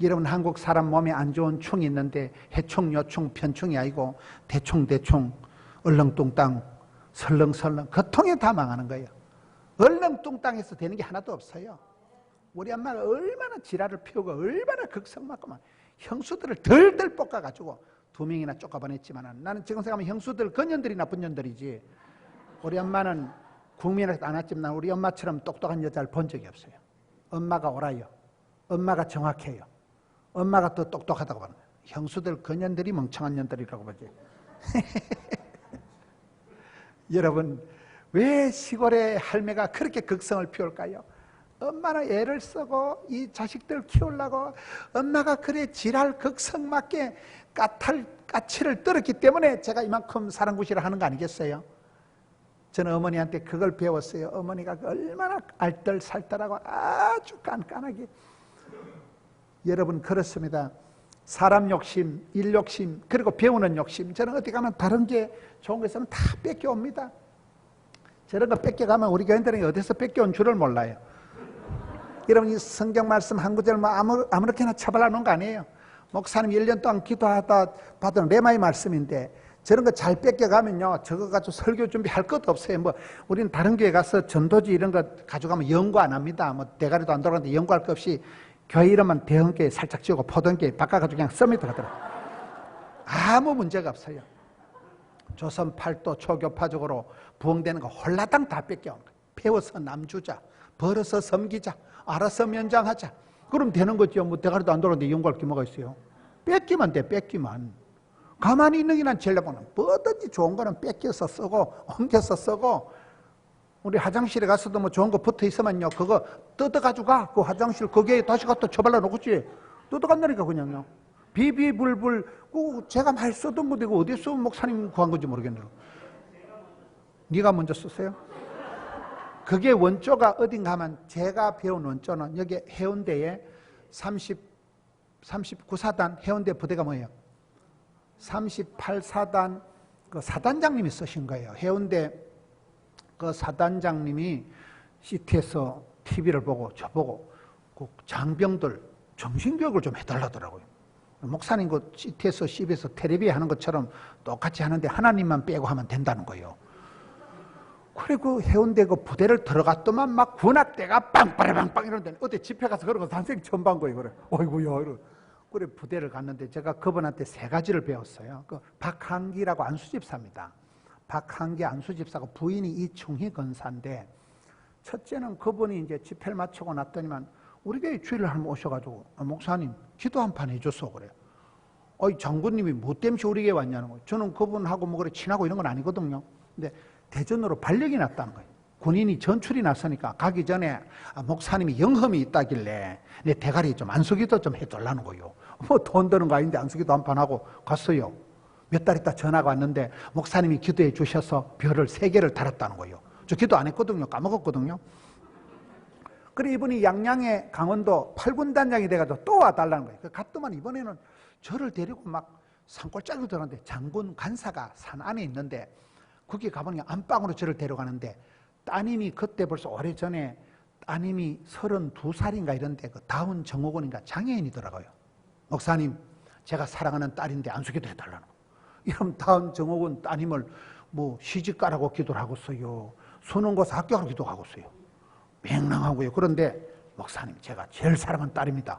A: 여러분 한국 사람 몸에 안 좋은 충이 있는데 해충, 요충, 편충이 아니고 대충, 얼렁뚱땅, 설렁설렁 그 통에 다 망하는 거예요. 얼렁뚱땅해서 되는 게 하나도 없어요. 우리 엄마가 얼마나 지랄을 피우고 얼마나 극성 맞고 형수들을 덜덜 볶아가지고 2명이나 쫓아보냈지만 나는 지금 생각하면 형수들 건년들이 나쁜 년들이지 우리 엄마는 국민을 안 왔지만 난 우리 엄마처럼 똑똑한 여자를 본 적이 없어요. 엄마가 옳아요. 엄마가 정확해요. 엄마가 더 똑똑하다고 하는 거예요. 형수들 건년들이 멍청한 년들이라고 보지. 여러분 왜 시골의 할매가 그렇게 극성을 피울까요? 엄마는 애를 쓰고 이 자식들 키우려고 엄마가 그래 지랄 극성 맞게 까치를 떨었기 때문에 제가 이만큼 사랑구실을 하는 거 아니겠어요? 저는 어머니한테 그걸 배웠어요. 어머니가 얼마나 알뜰살뜰하고 아주 깐깐하게. 여러분 그렇습니다. 사람 욕심, 일 욕심, 그리고 배우는 욕심. 저는 어디 가면 다른 게 좋은 거 있으면 다 뺏겨옵니다. 저런 거 뺏겨가면 우리 교인들은 어디서 뺏겨온 줄을 몰라요. 여러분 이 성경 말씀 한 구절 뭐 아무렇게나 처발라 놓은 거 아니에요. 목사님 1년 동안 기도하다 받은 레마의 말씀인데 저런 거 잘 뺏겨가면요 저거 가지고 설교 준비할 것도 없어요. 뭐 우리는 다른 교회 가서 전도지 이런 거 가져가면 연구 안 합니다. 뭐 대가리도 안 돌아가는데 연구할 것 없이 교회 이름만 대형교회 살짝 지우고 포동교회 바꿔가지고 그냥 서밋 하더라고요. 아무 문제가 없어요. 조선 팔도 초교파적으로 부흥되는 거 홀라당 다 뺏겨오는 거예요. 배워서 남주자, 벌어서 섬기자, 알아서 면장하자. 그럼 되는 거죠. 뭐 대가리도 안 돌아오는데 연구할 게 뭐가 있어요? 뺏기만 돼, 뺏기만. 가만히 있는 게 난 제일 나쁘는. 뭐든지 좋은 거는 뺏겨서 쓰고 옮겨서 쓰고, 우리 화장실에 가서도 뭐 좋은 거 붙어 있으면요, 그거 뜯어가지고 가. 그 화장실 거기에 다시 갖다 처발라 놓겠지. 뜯어간다니까 그냥요. 비비불불. 제가 많이 쓰던 건데 이거 어디서 목사님 구한 건지 모르겠네요. 네가 먼저 쓰세요. 그게 원조가 어딘가 하면, 제가 배운 원조는 여기 해운대에 39사단 해운대 부대가 뭐예요? 38사단 그 사단장님이 쓰신 거예요. 해운대 그 사단장님이 CT에서 TV를 보고 저보고 그 장병들 정신교육을 좀 해달라더라고요. 목사님 그 CT에서 CB에서 텔레비 하는 것처럼 똑같이 하는데 하나님만 빼고 하면 된다는 거예요. 그리고 해운대 그 부대를 들어갔더만 막 군악대가 빵빠라빵빵 이러는데, 어때 집회 가서 그런 거 단생 처음 본 거예요. 그래. 어이구야. 이러. 그래 부대를 갔는데 제가 그분한테 3가지를 배웠어요. 그 박한기라고 안수집사입니다. 박한기 안수집사가 부인이 이충희 권사인데, 첫째는 그분이 이제 집회를 마치고 났더니만 우리 교회 주일을 한번 오셔가지고, 목사님 기도 한 판 해줬어 그래요. 장군님이 뭐 때문에 우리 교회 왔냐는 거예요. 저는 그분하고 뭐 그래 친하고 이런 건 아니거든요. 근데 대전으로 발령이 났다는 거예요. 군인이 전출이 났으니까 가기 전에 목사님이 영험이 있다길래 내 대가리 좀 안수기도 좀 해달라는 거예요. 뭐 돈 드는 거 아닌데 안수기도 한 판 하고 갔어요. 몇 달 있다 전화가 왔는데 목사님이 기도해 주셔서 별을 3개를 달았다는 거예요. 저 기도 안 했거든요. 까먹었거든요. 그래 이분이 양양의 강원도 8군단장이 돼가지고 또 와달라는 거예요. 갔더만 이번에는 저를 데리고 막 산골짜기로 들어갔는데, 장군 간사가 산 안에 있는데 거기 가보니까 안방으로 저를 데려가는데, 따님이 그때 벌써 오래전에 따님이 32살인가 이런데 그 다운 정옥원인가 장애인이더라고요. 목사님 제가 사랑하는 딸인데 안수기도 해달라는 거예요. 이러면 다운 정옥원 따님을 뭐 시집가라고 기도를 하고 있어요. 수능고사 합격하라고 기도하고 있어요. 맹랑하고요. 그런데 목사님 제가 제일 사랑하는 딸입니다.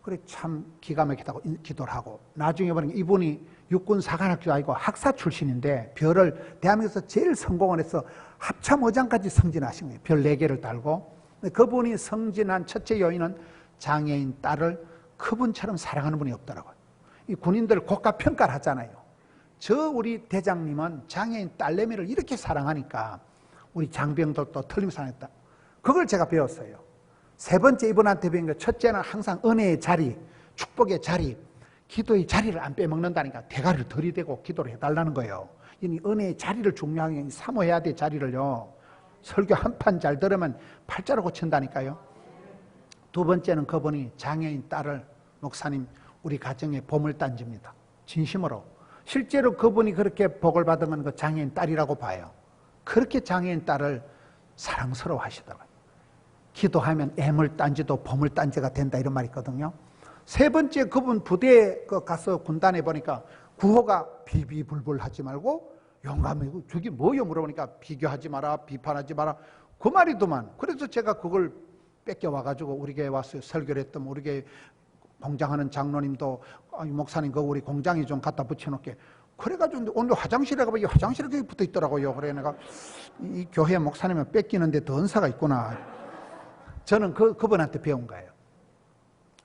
A: 그래 참 기가 막히다고 기도를 하고, 나중에 보니까 이분이 육군사관학교 아니고 학사 출신인데 별을 대한민국에서 제일 성공을 해서 합참의장까지 승진하신 거예요. 별 4개를 달고. 그분이 승진한 첫째 요인은 장애인 딸을 그분처럼 사랑하는 분이 없더라고요. 이 군인들 고가 평가를 하잖아요. 저 우리 대장님은 장애인 딸내미를 이렇게 사랑하니까 우리 장병들도 틀림없이 사랑했다. 그걸 제가 배웠어요. 3번째 이분한테 배운 거, 첫째는 항상 은혜의 자리, 축복의 자리, 기도의 자리를 안 빼먹는다니까 대가리를 들이대고 기도를 해달라는 거예요. 이 은혜의 자리를 중요하게 사모해야 돼. 자리를요. 설교 한 판 잘 들으면 팔자로 고친다니까요. 2번째는 그분이 장애인 딸을, 목사님 우리 가정의 보물단지입니다. 진심으로. 실제로 그분이 그렇게 복을 받은 건 그 장애인 딸이라고 봐요. 그렇게 장애인 딸을 사랑스러워 하시더라고요. 기도하면 애물단지도 보물단지가 된다 이런 말이 있거든요. 3번째 그분 부대에 가서 군단에 보니까 구호가 비비불불 하지 말고 용감하고, 저게 뭐요 물어보니까 비교하지 마라, 비판하지 마라, 그 말이더만. 그래서 제가 그걸 뺏겨와가지고 우리 교회 와서 설교를 했더니 우리 교회 공장하는 장로님도 목사님 그 우리 공장에 좀 갖다 붙여놓게. 그래가지고 오늘 화장실에 가보니 화장실에 그게 붙어 있더라고요. 그래 내가 이 교회 목사님은 뺏기는데 더 은사가 있구나. 저는 그분한테 배운 거예요.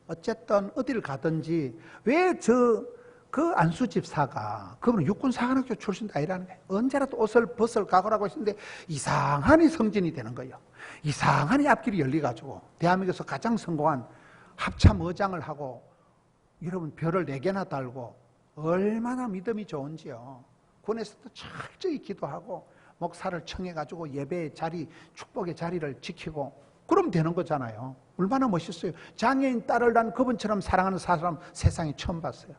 A: 어쨌든 어디를 가든지 왜 그 안수집사가, 그분은 육군사관학교 출신도 아니라는 거예요. 언제라도 옷을 벗을 각오라고 했는데 이상하니 성진이 되는 거예요. 이상하니 앞길이 열려가지고 대한민국에서 가장 성공한 합참의장을 하고, 여러분 별을 4개나 달고 얼마나 믿음이 좋은지요. 군에서도 철저히 기도하고 목사를 청해가지고 예배의 자리, 축복의 자리를 지키고 그럼 되는 거잖아요. 얼마나 멋있어요. 장애인 딸을 난 그분처럼 사랑하는 사람 세상에 처음 봤어요.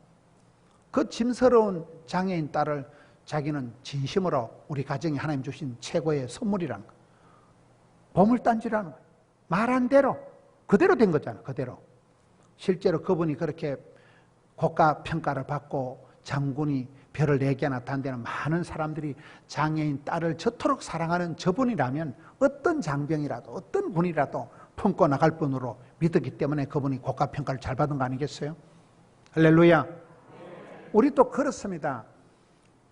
A: 그 짐스러운 장애인 딸을 자기는 진심으로 우리 가정에 하나님 주신 최고의 선물이라는 거예요. 보물단지라는 거예요. 말한 대로 그대로 된 거잖아요. 그대로. 실제로 그분이 그렇게 고가 평가를 받고 장군이 별을 4개나 단 데는 많은 사람들이 장애인 딸을 저토록 사랑하는 저분이라면 어떤 장병이라도 어떤 군이라도 품고 나갈 분으로 믿었기 때문에 그분이 고가 평가를 잘 받은 거 아니겠어요? 할렐루야. 우리도 그렇습니다.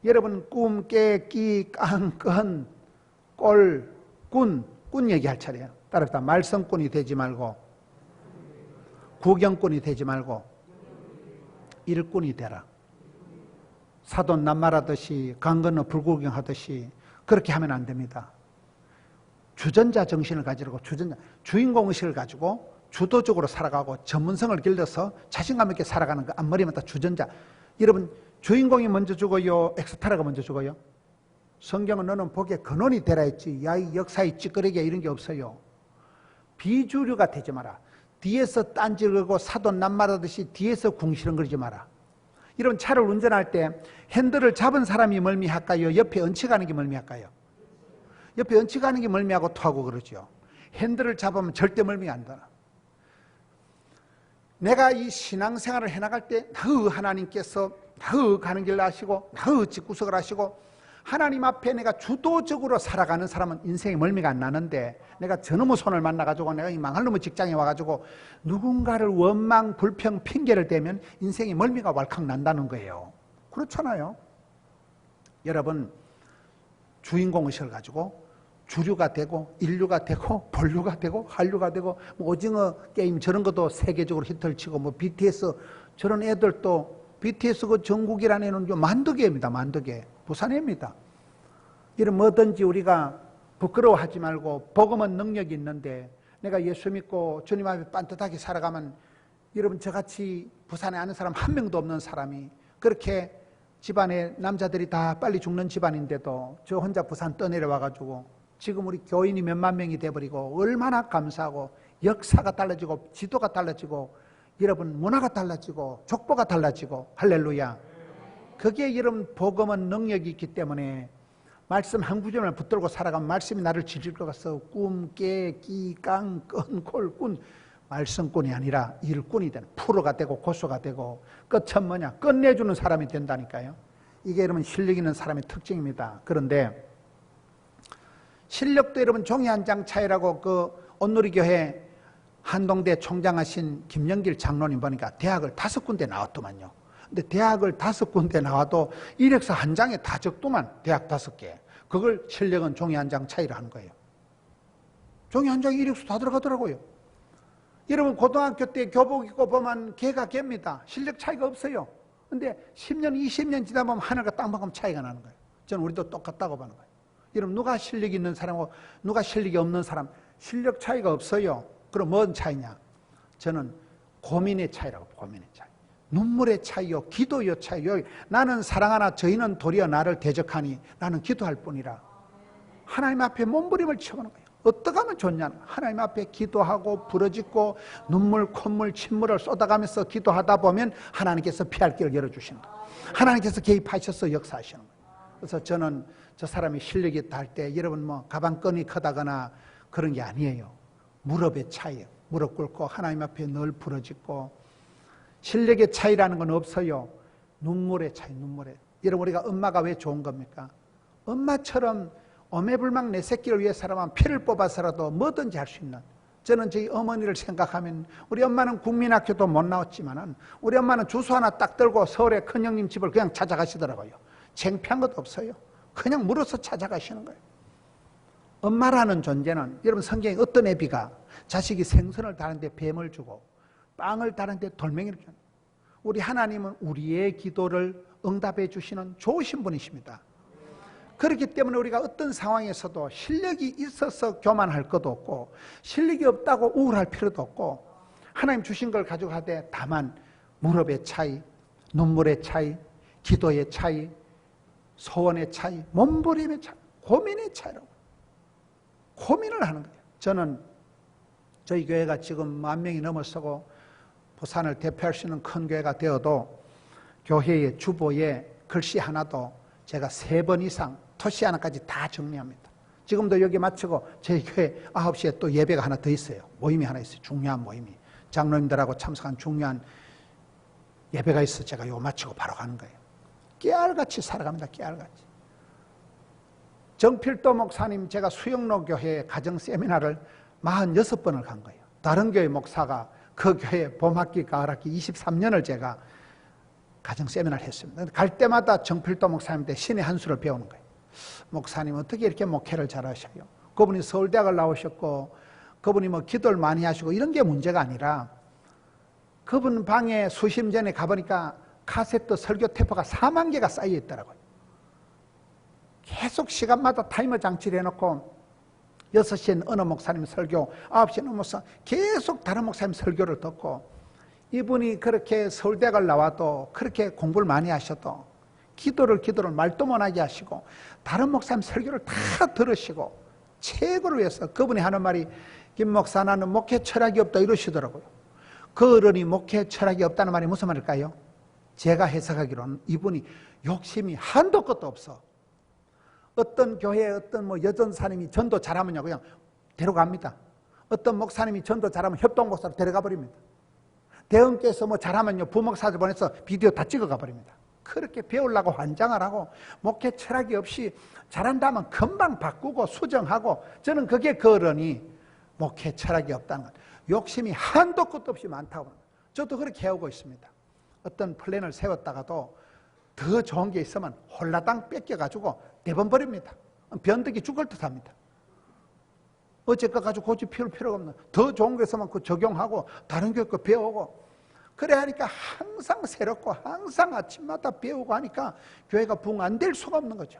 A: 여러분 꿈, 깨, 끼, 깡, 건, 꼴, 꾼 얘기할 차례예요. 따라서 말썽꾼이 되지 말고 구경꾼이 되지 말고 일꾼이 되라. 사돈 낱말하듯이 강 건너 불구경하듯이 그렇게 하면 안 됩니다. 주전자 정신을 가지고 주인공 의식을 가지고 주도적으로 살아가고 전문성을 길러서 자신감 있게 살아가는 거 앞머리만 다 주전자. 여러분 주인공이 먼저 죽어요? 엑스트라가 먼저 죽어요? 성경은 너는 복의 근원이 되라 했지. 야, 이 역사의 찌끄레기 이런 게 없어요. 비주류가 되지 마라. 뒤에서 딴지 걸고 사돈 낱말하듯이 뒤에서 궁시렁거리지 마라. 이런 차를 운전할 때 핸들을 잡은 사람이 멀미할까요? 옆에 얹혀가는 게 멀미할까요? 옆에 얹혀가는 게 멀미하고 토하고 그러죠. 핸들을 잡으면 절대 멀미 안 나나. 내가 이 신앙생활을 해나갈 때 하나님께서 가는 길을 아시고 집구석을 아시고 하나님 앞에 내가 주도적으로 살아가는 사람은 인생에 멀미가 안 나는데 내가 저놈의 손을 만나가지고 내가 이 망할 놈의 직장에 와가지고 누군가를 원망, 불평, 핑계를 대면 인생에 멀미가 왈칵 난다는 거예요. 그렇잖아요. 여러분 주인공 의식을 가지고 주류가 되고 인류가 되고 본류가 되고 한류가 되고 뭐 오징어 게임 저런 것도 세계적으로 히트를 치고 뭐 BTS 저런 애들도 BTS 그 전국이라는 애는 만두개입니다. 만두개. 부산입니다. 이런 뭐든지 우리가 부끄러워하지 말고 복음은 능력이 있는데 내가 예수 믿고 주님 앞에 빤듯하게 살아가면 여러분 저같이 부산에 아는 사람 한 명도 없는 사람이 그렇게 집안에 남자들이 다 빨리 죽는 집안인데도 저 혼자 부산 떠내려와가지고 지금 우리 교인이 몇만 명이 돼버리고 얼마나 감사하고 역사가 달라지고 지도가 달라지고 여러분 문화가 달라지고 족보가 달라지고 할렐루야. 그게 여러분 복음은 능력이 있기 때문에 말씀 한 구절을 붙들고 살아가면 말씀이 나를 지질 것 같아서 꿈, 깨, 끼, 깡, 끈, 콜, 꾼 말씀꾼이 아니라 일꾼이 되는 프로가 되고 고수가 되고 끝은 뭐냐? 끝내주는 사람이 된다니까요. 이게 여러분 실력 있는 사람의 특징입니다. 그런데 실력도 여러분 종이 한 장 차이라고 그 온누리교회 한동대 총장하신 김영길 장로님 보니까 대학을 5군데 나왔더만요. 근데 대학을 5군데 나와도 이력서 한 장에 다 적더만 대학 5개. 그걸 실력은 종이 한 장 차이로 하는 거예요. 종이 한 장에 이력서 다 들어가더라고요. 여러분 고등학교 때 교복 입고 보면 개가 개입니다. 실력 차이가 없어요. 근데 10년, 20년 지나 보면 하늘과 땅만큼 차이가 나는 거예요. 저는 우리도 똑같다고 보는 거예요. 여러분 누가 실력이 있는 사람하고 누가 실력이 없는 사람 실력 차이가 없어요. 그럼 뭔 차이냐? 저는 고민의 차이라고 고민의 차이. 눈물의 차이요 기도의 차이요. 나는 사랑하나 저희는 도리어 나를 대적하니 나는 기도할 뿐이라. 하나님 앞에 몸부림을 쳐보는 거예요. 어떻게 하면 좋냐? 하나님 앞에 기도하고 부르짖고 눈물 콧물 침물을 쏟아가면서 기도하다 보면 하나님께서 피할 길을 열어주시는 거예요. 하나님께서 개입하셔서 역사하시는 거예요. 그래서 저는 저 사람이 실력이 있다 할 때 여러분 뭐 가방끈이 크다거나 그런 게 아니에요. 무릎의 차이예요. 무릎 꿇고 하나님 앞에 늘 부르짖고 실력의 차이라는 건 없어요. 눈물의 차이, 눈물의. 여러분 우리가 엄마가 왜 좋은 겁니까? 엄마처럼 오매불망 내 새끼를 위해 살아만 피를 뽑아서라도 뭐든지 할 수 있는 저는 저희 어머니를 생각하면 우리 엄마는 국민학교도 못 나왔지만은 우리 엄마는 주소 하나 딱 들고 서울에 큰형님 집을 그냥 찾아가시더라고요. 창피한 것도 없어요. 그냥 물어서 찾아가시는 거예요. 엄마라는 존재는 여러분 성경에 어떤 애비가 자식이 생선을 다는데 뱀을 주고 빵을 다는데 돌멩이를 주는 우리 하나님은 우리의 기도를 응답해 주시는 좋으신 분이십니다. 그렇기 때문에 우리가 어떤 상황에서도 실력이 있어서 교만할 것도 없고 실력이 없다고 우울할 필요도 없고 하나님 주신 걸 가지고 하되 다만 무릎의 차이, 눈물의 차이, 기도의 차이, 소원의 차이, 몸부림의 차이, 고민의 차이라고 고민을 하는 거예요. 저는 저희 교회가 지금 10,000명이 넘어서고 부산을 대표할 수 있는 큰 교회가 되어도 교회의 주보에 글씨 하나도 제가 3번 이상 토시 하나까지 다 정리합니다. 지금도 여기 마치고 저희 교회 9시에 또 예배가 하나 더 있어요. 모임이 하나 있어요. 중요한 모임이. 장로님들하고 참석한 중요한 예배가 있어 제가 이거 마치고 바로 가는 거예요. 깨알같이 살아갑니다. 깨알같이. 정필도 목사님 제가 수영로 교회 가정 세미나를 46번을 간 거예요. 다른 교회 목사가 그 교회 봄학기 가을학기 23년을 제가 가정 세미나를 했습니다. 갈 때마다 정필도 목사님한테 신의 한 수를 배우는 거예요. 목사님 어떻게 이렇게 목회를 잘하셔요? 그분이 서울대학을 나오셨고 그분이 뭐 기도를 많이 하시고 이런 게 문제가 아니라 그분 방에 수십 전에 가보니까 카세트 설교 테이프가 4만 개가 쌓여 있더라고요. 계속 시간마다 타이머 장치를 해놓고 6시에는 어느 목사님 설교, 9시에는 어느 목사님, 계속 다른 목사님 설교를 듣고, 이분이 그렇게 서울대학을 나와도 그렇게 공부를 많이 하셔도 기도를 말도 못하게 하시고 다른 목사님 설교를 다 들으시고 최고를 위해서 그분이 하는 말이 김 목사 나는 목회 철학이 없다 이러시더라고요. 그 어른이 목회 철학이 없다는 말이 무슨 말일까요? 제가 해석하기로는 이분이 욕심이 한도 끝도 없어. 어떤 교회에 어떤 여전사님이 전도 잘하면요 그냥 데려갑니다. 어떤 목사님이 전도 잘하면 협동 목사로 데려가 버립니다. 대형께서 잘하면요 부목사들 보내서 비디오 다 찍어가 버립니다. 그렇게 배우려고 환장을 하고 목회 철학이 없이 잘한다면 금방 바꾸고 수정하고, 저는 그게 그 어른이 목회 철학이 없다는 것, 욕심이 한도 끝도 없이 많다고 합니다. 저도 그렇게 해오고 있습니다. 어떤 플랜을 세웠다가도 더 좋은 게 있으면 홀라당 뺏겨가지고 내버려버립니다. 변덕이 죽을 듯합니다. 어쨌건 가지고 고집 피울 필요가 없는, 더 좋은 게 있으면 그 적용하고 다른 교육 거 배우고, 그래 하니까 항상 새롭고 항상 아침마다 배우고 하니까 교회가 부흥 안 될 수가 없는 거죠.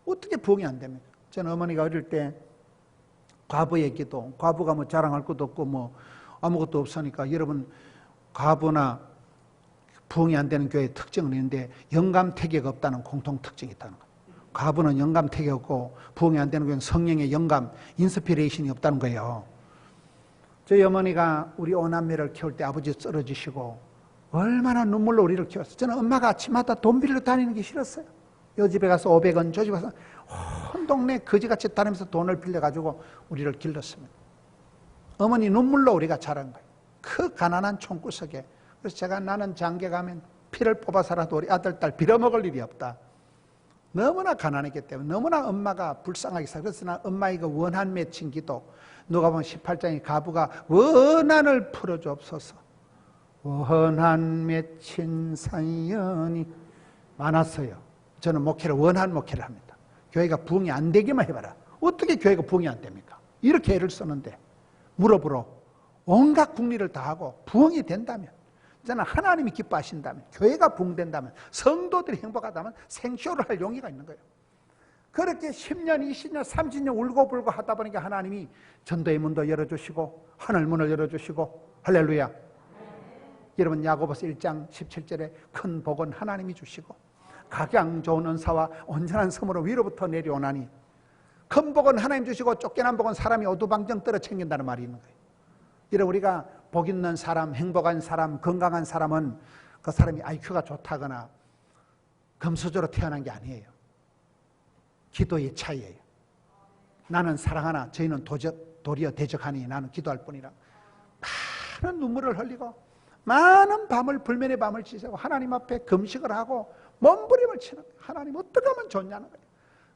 A: 어떻게 부흥이 안 됩니까? 저는 어머니가 어릴 때 과부의 기도, 과부가 자랑할 것도 없고 아무것도 없으니까, 여러분 과부나 부흥이 안 되는 교회의 특징은 있는데 영감태계가 없다는 공통 특징이 있다는 거예요. 과부는 영감태계 없고 부흥이 안 되는 교회는 성령의 영감, 인스피레이션이 없다는 거예요. 저희 어머니가 우리 오남매를 키울 때 아버지 쓰러지시고 얼마나 눈물로 우리를 키웠어요. 저는 엄마가 아침마다 돈 빌려 다니는 게 싫었어요. 요 집에 가서 500원, 저 집에 가서 온 동네 거지같이 다니면서 돈을 빌려가지고 우리를 길렀습니다. 어머니 눈물로 우리가 자란 거예요. 그 가난한 총구석에. 그래서 제가 나는 장계 가면 피를 뽑아서라도 우리 아들, 딸 빌어먹을 일이 없다. 너무나 가난했기 때문에, 너무나 엄마가 불쌍하게 살아요. 그래서 난 엄마의 그 원한 맺힌 기도, 누가 보면 18장의 가부가 원한을 풀어주옵소서, 원한 맺힌 사연이 많았어요. 저는 원한 목회를 합니다. 교회가 부흥이 안 되기만 해봐라. 어떻게 교회가 부흥이 안 됩니까? 이렇게 애를 쓰는데 무릎으로 온갖 국리를 다하고 부흥이 된다면, 저는 하나님이 기뻐하신다면, 교회가 부흥된다면, 성도들이 행복하다면 생쇼를 할 용의가 있는 거예요. 그렇게 10년, 20년, 30년 울고불고 하다 보니까 하나님이 전도의 문도 열어주시고 하늘문을 열어주시고, 할렐루야. 여러분 야고보서 1장 17절에 큰 복은 하나님이 주시고 각양 좋은 은사와 온전한 섬으로 위로부터 내려오나니, 큰 복은 하나님 주시고 쫓겨난 복은 사람이 오두방정 떨어 챙긴다는 말이 있는 거예요. 여러분 우리가 복 있는 사람, 행복한 사람, 건강한 사람은 그 사람이 IQ가 좋다거나 금수저로 태어난 게 아니에요. 기도의 차이예요. 나는 사랑하나 저희는 도리어 대적하니 나는 기도할 뿐이라. 많은 눈물을 흘리고 많은 밤을, 불면의 밤을 지새고 하나님 앞에 금식을 하고 몸부림을 치는 거예요. 하나님 어떻게 하면 좋냐는 거예요.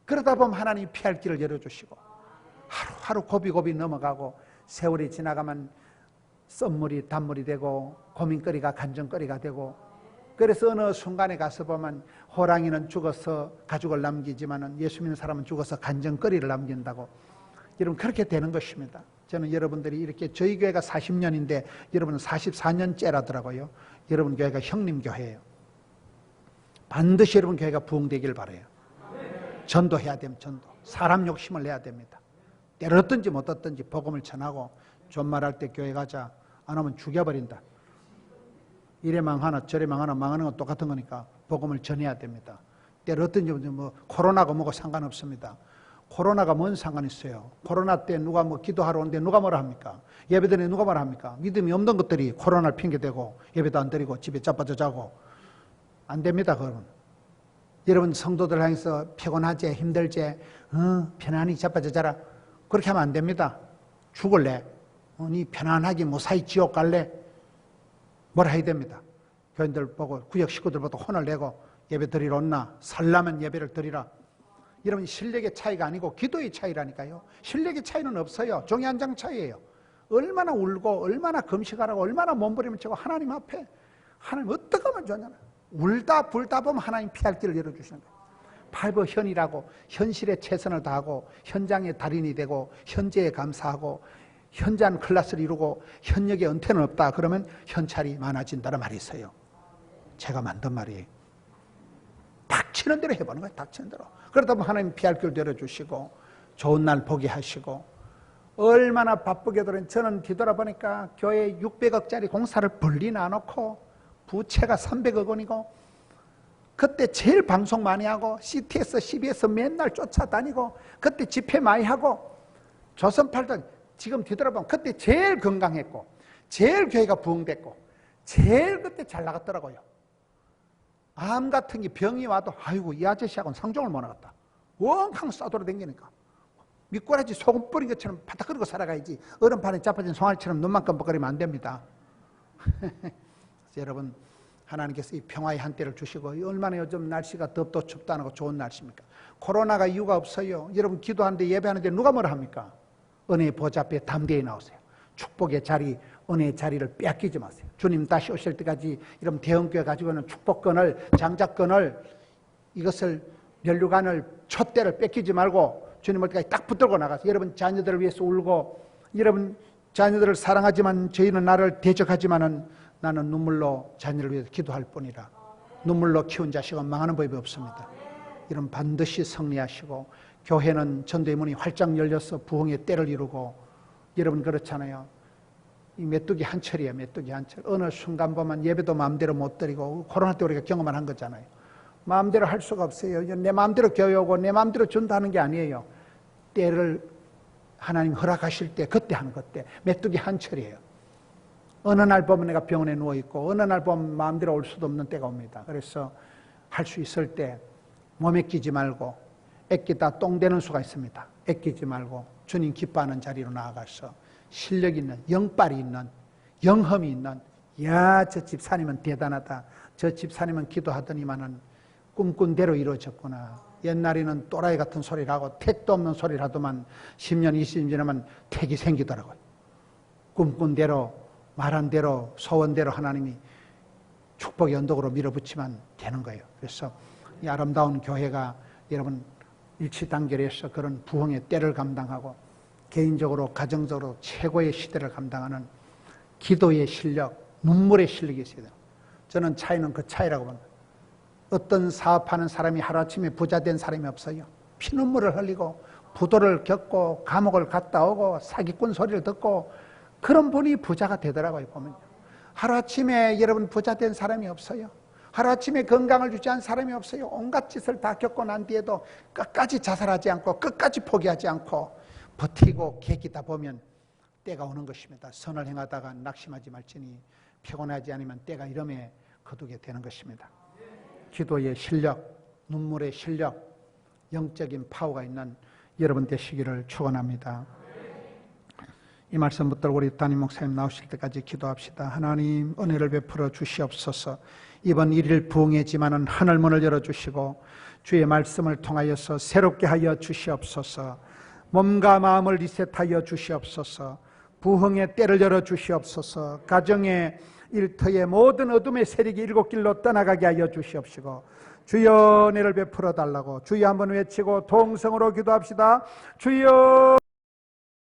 A: 그러다 보면 하나님이 피할 길을 열어주시고 하루하루 고비고비 넘어가고, 세월이 지나가면 썸물이 단물이 되고 고민거리가 간증거리가 되고, 그래서 어느 순간에 가서 보면 호랑이는 죽어서 가죽을 남기지만 예수 믿는 사람은 죽어서 간증거리를 남긴다고. 여러분 그렇게 되는 것입니다. 저는 여러분들이 이렇게, 저희 교회가 40년인데 여러분은 44년째라더라고요. 여러분 교회가 형님교회예요. 반드시 여러분 교회가 부흥되길 바라요. 전도해야 됩니다. 전도. 사람 욕심을 내야 됩니다. 때렸든지 못 얻든지 복음을 전하고, 존말할 때 교회 가자 안 하면 죽여버린다. 이래 망하나 저래 망하나 망하는 건 똑같은 거니까 복음을 전해야 됩니다. 때렸든지 코로나가 뭐고 상관없습니다. 코로나가 뭔 상관 있어요? 코로나 때 누가 기도하러 오는데 누가 뭐라 합니까? 예배드리는데 누가 뭐라 합니까? 믿음이 없는 것들이 코로나를 핑계대고 예배도 안 드리고 집에 자빠져 자고. 안 됩니다, 그러면. 여러분 성도들 향해서 피곤하지, 힘들지, 편안히 자빠져 자라, 그렇게 하면 안 됩니다. 죽을래? 니 편안하게 무사히 지옥 갈래? 뭐라 해야 됩니다. 교인들 보고, 구역 식구들 보고 혼을 내고 예배 드리러 온나? 살라면 예배를 드리라. 여러분 실력의 차이가 아니고 기도의 차이라니까요. 실력의 차이는 없어요. 종이 한 장 차이예요. 얼마나 울고 얼마나 금식하라고 얼마나 몸부림을 치고 하나님 앞에, 하나님 어떻게 하면 좋냐면, 울다 불다 보면 하나님 피할 길을 열어주시는 거예요. 팔버 현이라고 현실에 최선을 다하고 현장의 달인이 되고 현재에 감사하고 현재한 클래스를 이루고 현역의 은퇴는 없다. 그러면 현찰이 많아진다는 말이 있어요. 제가 만든 말이에요. 닥치는 대로 해보는 거예요. 닥치는 대로. 그러다 보면 하나님 피할 길 열어주시고 좋은 날 보게 하시고 얼마나 바쁘게들은 저는 뒤돌아보니까 교회 600억짜리 공사를 벌리 놔놓고 부채가 300억 원이고 그때 제일 방송 많이 하고 CTS, CBS 맨날 쫓아다니고 그때 집회 많이 하고 조선팔도 지금 뒤돌아보면 그때 제일 건강했고 제일 교회가 부흥됐고 제일 그때 잘 나갔더라고요. 암 같은 게 병이 와도 아이고 이 아저씨하고는 상종을 못 하겠다. 원캉 싸돌아다니니까 미꾸라지 소금 뿌린 것처럼 바닥 끓이고 살아가야지 얼음판에 자빠진 송아리처럼 눈만 깜빡거리면 안 됩니다. 여러분 하나님께서 이 평화의 한때를 주시고 얼마나 요즘 날씨가 덥도 춥도 안 하고 좋은 날씨입니까? 코로나가 이유가 없어요. 여러분 기도하는데 예배하는데 누가 뭐라 합니까? 은혜의 보좌 앞에 담대히 나오세요. 축복의 자리, 은혜의 자리를 빼앗기지 마세요. 주님 다시 오실 때까지 이런 대형교회 가지고 있는 축복권을, 장자권을, 이것을 면류관을, 촛대를 뺏기지 말고 주님 올 때까지 딱 붙들고 나가서 여러분 자녀들을 위해서 울고 여러분 자녀들을 사랑하지만 저희는 나를 대적하지만은 나는 눈물로 자녀를 위해서 기도할 뿐이라. 눈물로 키운 자식은 망하는 법이 없습니다. 이런 반드시 승리하시고 교회는 전도의 문이 활짝 열려서 부흥의 때를 이루고 여러분 그렇잖아요. 이 메뚜기 한철이에요. 메뚜기 한철. 어느 순간 보면 예배도 마음대로 못 드리고 코로나 때 우리가 경험을 한 거잖아요. 마음대로 할 수가 없어요. 내 마음대로 교회 오고 내 마음대로 전도하는 게 아니에요. 때를 하나님 허락하실 때 그때 하는 것 때 메뚜기 한철이에요. 어느 날 보면 내가 병원에 누워있고 어느 날 보면 마음대로 올 수도 없는 때가 옵니다. 그래서 할 수 있을 때 몸에 끼지 말고 애끼다 똥 되는 수가 있습니다. 애끼지 말고 주님 기뻐하는 자리로 나아가서 실력 있는 영빨이 있는 영험이 있는 야 저 집사님은 대단하다. 저 집사님은 기도하더니만은 꿈꾼 대로 이루어졌구나. 옛날에는 또라이 같은 소리를 하고 택도 없는 소리를 하더만 10년 20년 지나면 택이 생기더라고요. 꿈꾼 대로 말한 대로 소원대로 하나님이 축복의 언덕으로 밀어붙이면 되는 거예요. 그래서 이 아름다운 교회가 여러분 일치단결해서 그런 부흥의 때를 감당하고 개인적으로 가정적으로 최고의 시대를 감당하는 기도의 실력, 눈물의 실력이 있어야 돼요. 저는 차이는 그 차이라고 봅니다. 어떤 사업하는 사람이 하루아침에 부자 된 사람이 없어요. 피눈물을 흘리고 부도를 겪고 감옥을 갔다 오고 사기꾼 소리를 듣고 그런 분이 부자가 되더라고요. 보면 하루아침에 여러분 부자 된 사람이 없어요. 하루아침에 건강을 주지 않은 사람이 없어요. 온갖 짓을 다 겪고 난 뒤에도 끝까지 자살하지 않고 끝까지 포기하지 않고 버티고 계기다 보면 때가 오는 것입니다. 선을 행하다가 낙심하지 말지니 피곤하지 않으면 때가 이름에 거두게 되는 것입니다. 기도의 실력, 눈물의 실력, 영적인 파워가 있는 여러분 되시기를 축원합니다. 이 말씀 붙들고 우리 담임 목사님 나오실 때까지 기도합시다. 하나님 은혜를 베풀어 주시옵소서. 이번 1일 부흥회지만은 하늘문을 열어주시고 주의 말씀을 통하여서 새롭게 하여 주시옵소서. 몸과 마음을 리셋하여 주시옵소서. 부흥의 때를 열어주시옵소서. 가정의 일터의 모든 어둠의 세력이 일곱 길로 떠나가게 하여 주시옵시고 주여 은혜를 베풀어 달라고 주여 한번 외치고 동성으로 기도합시다. 주여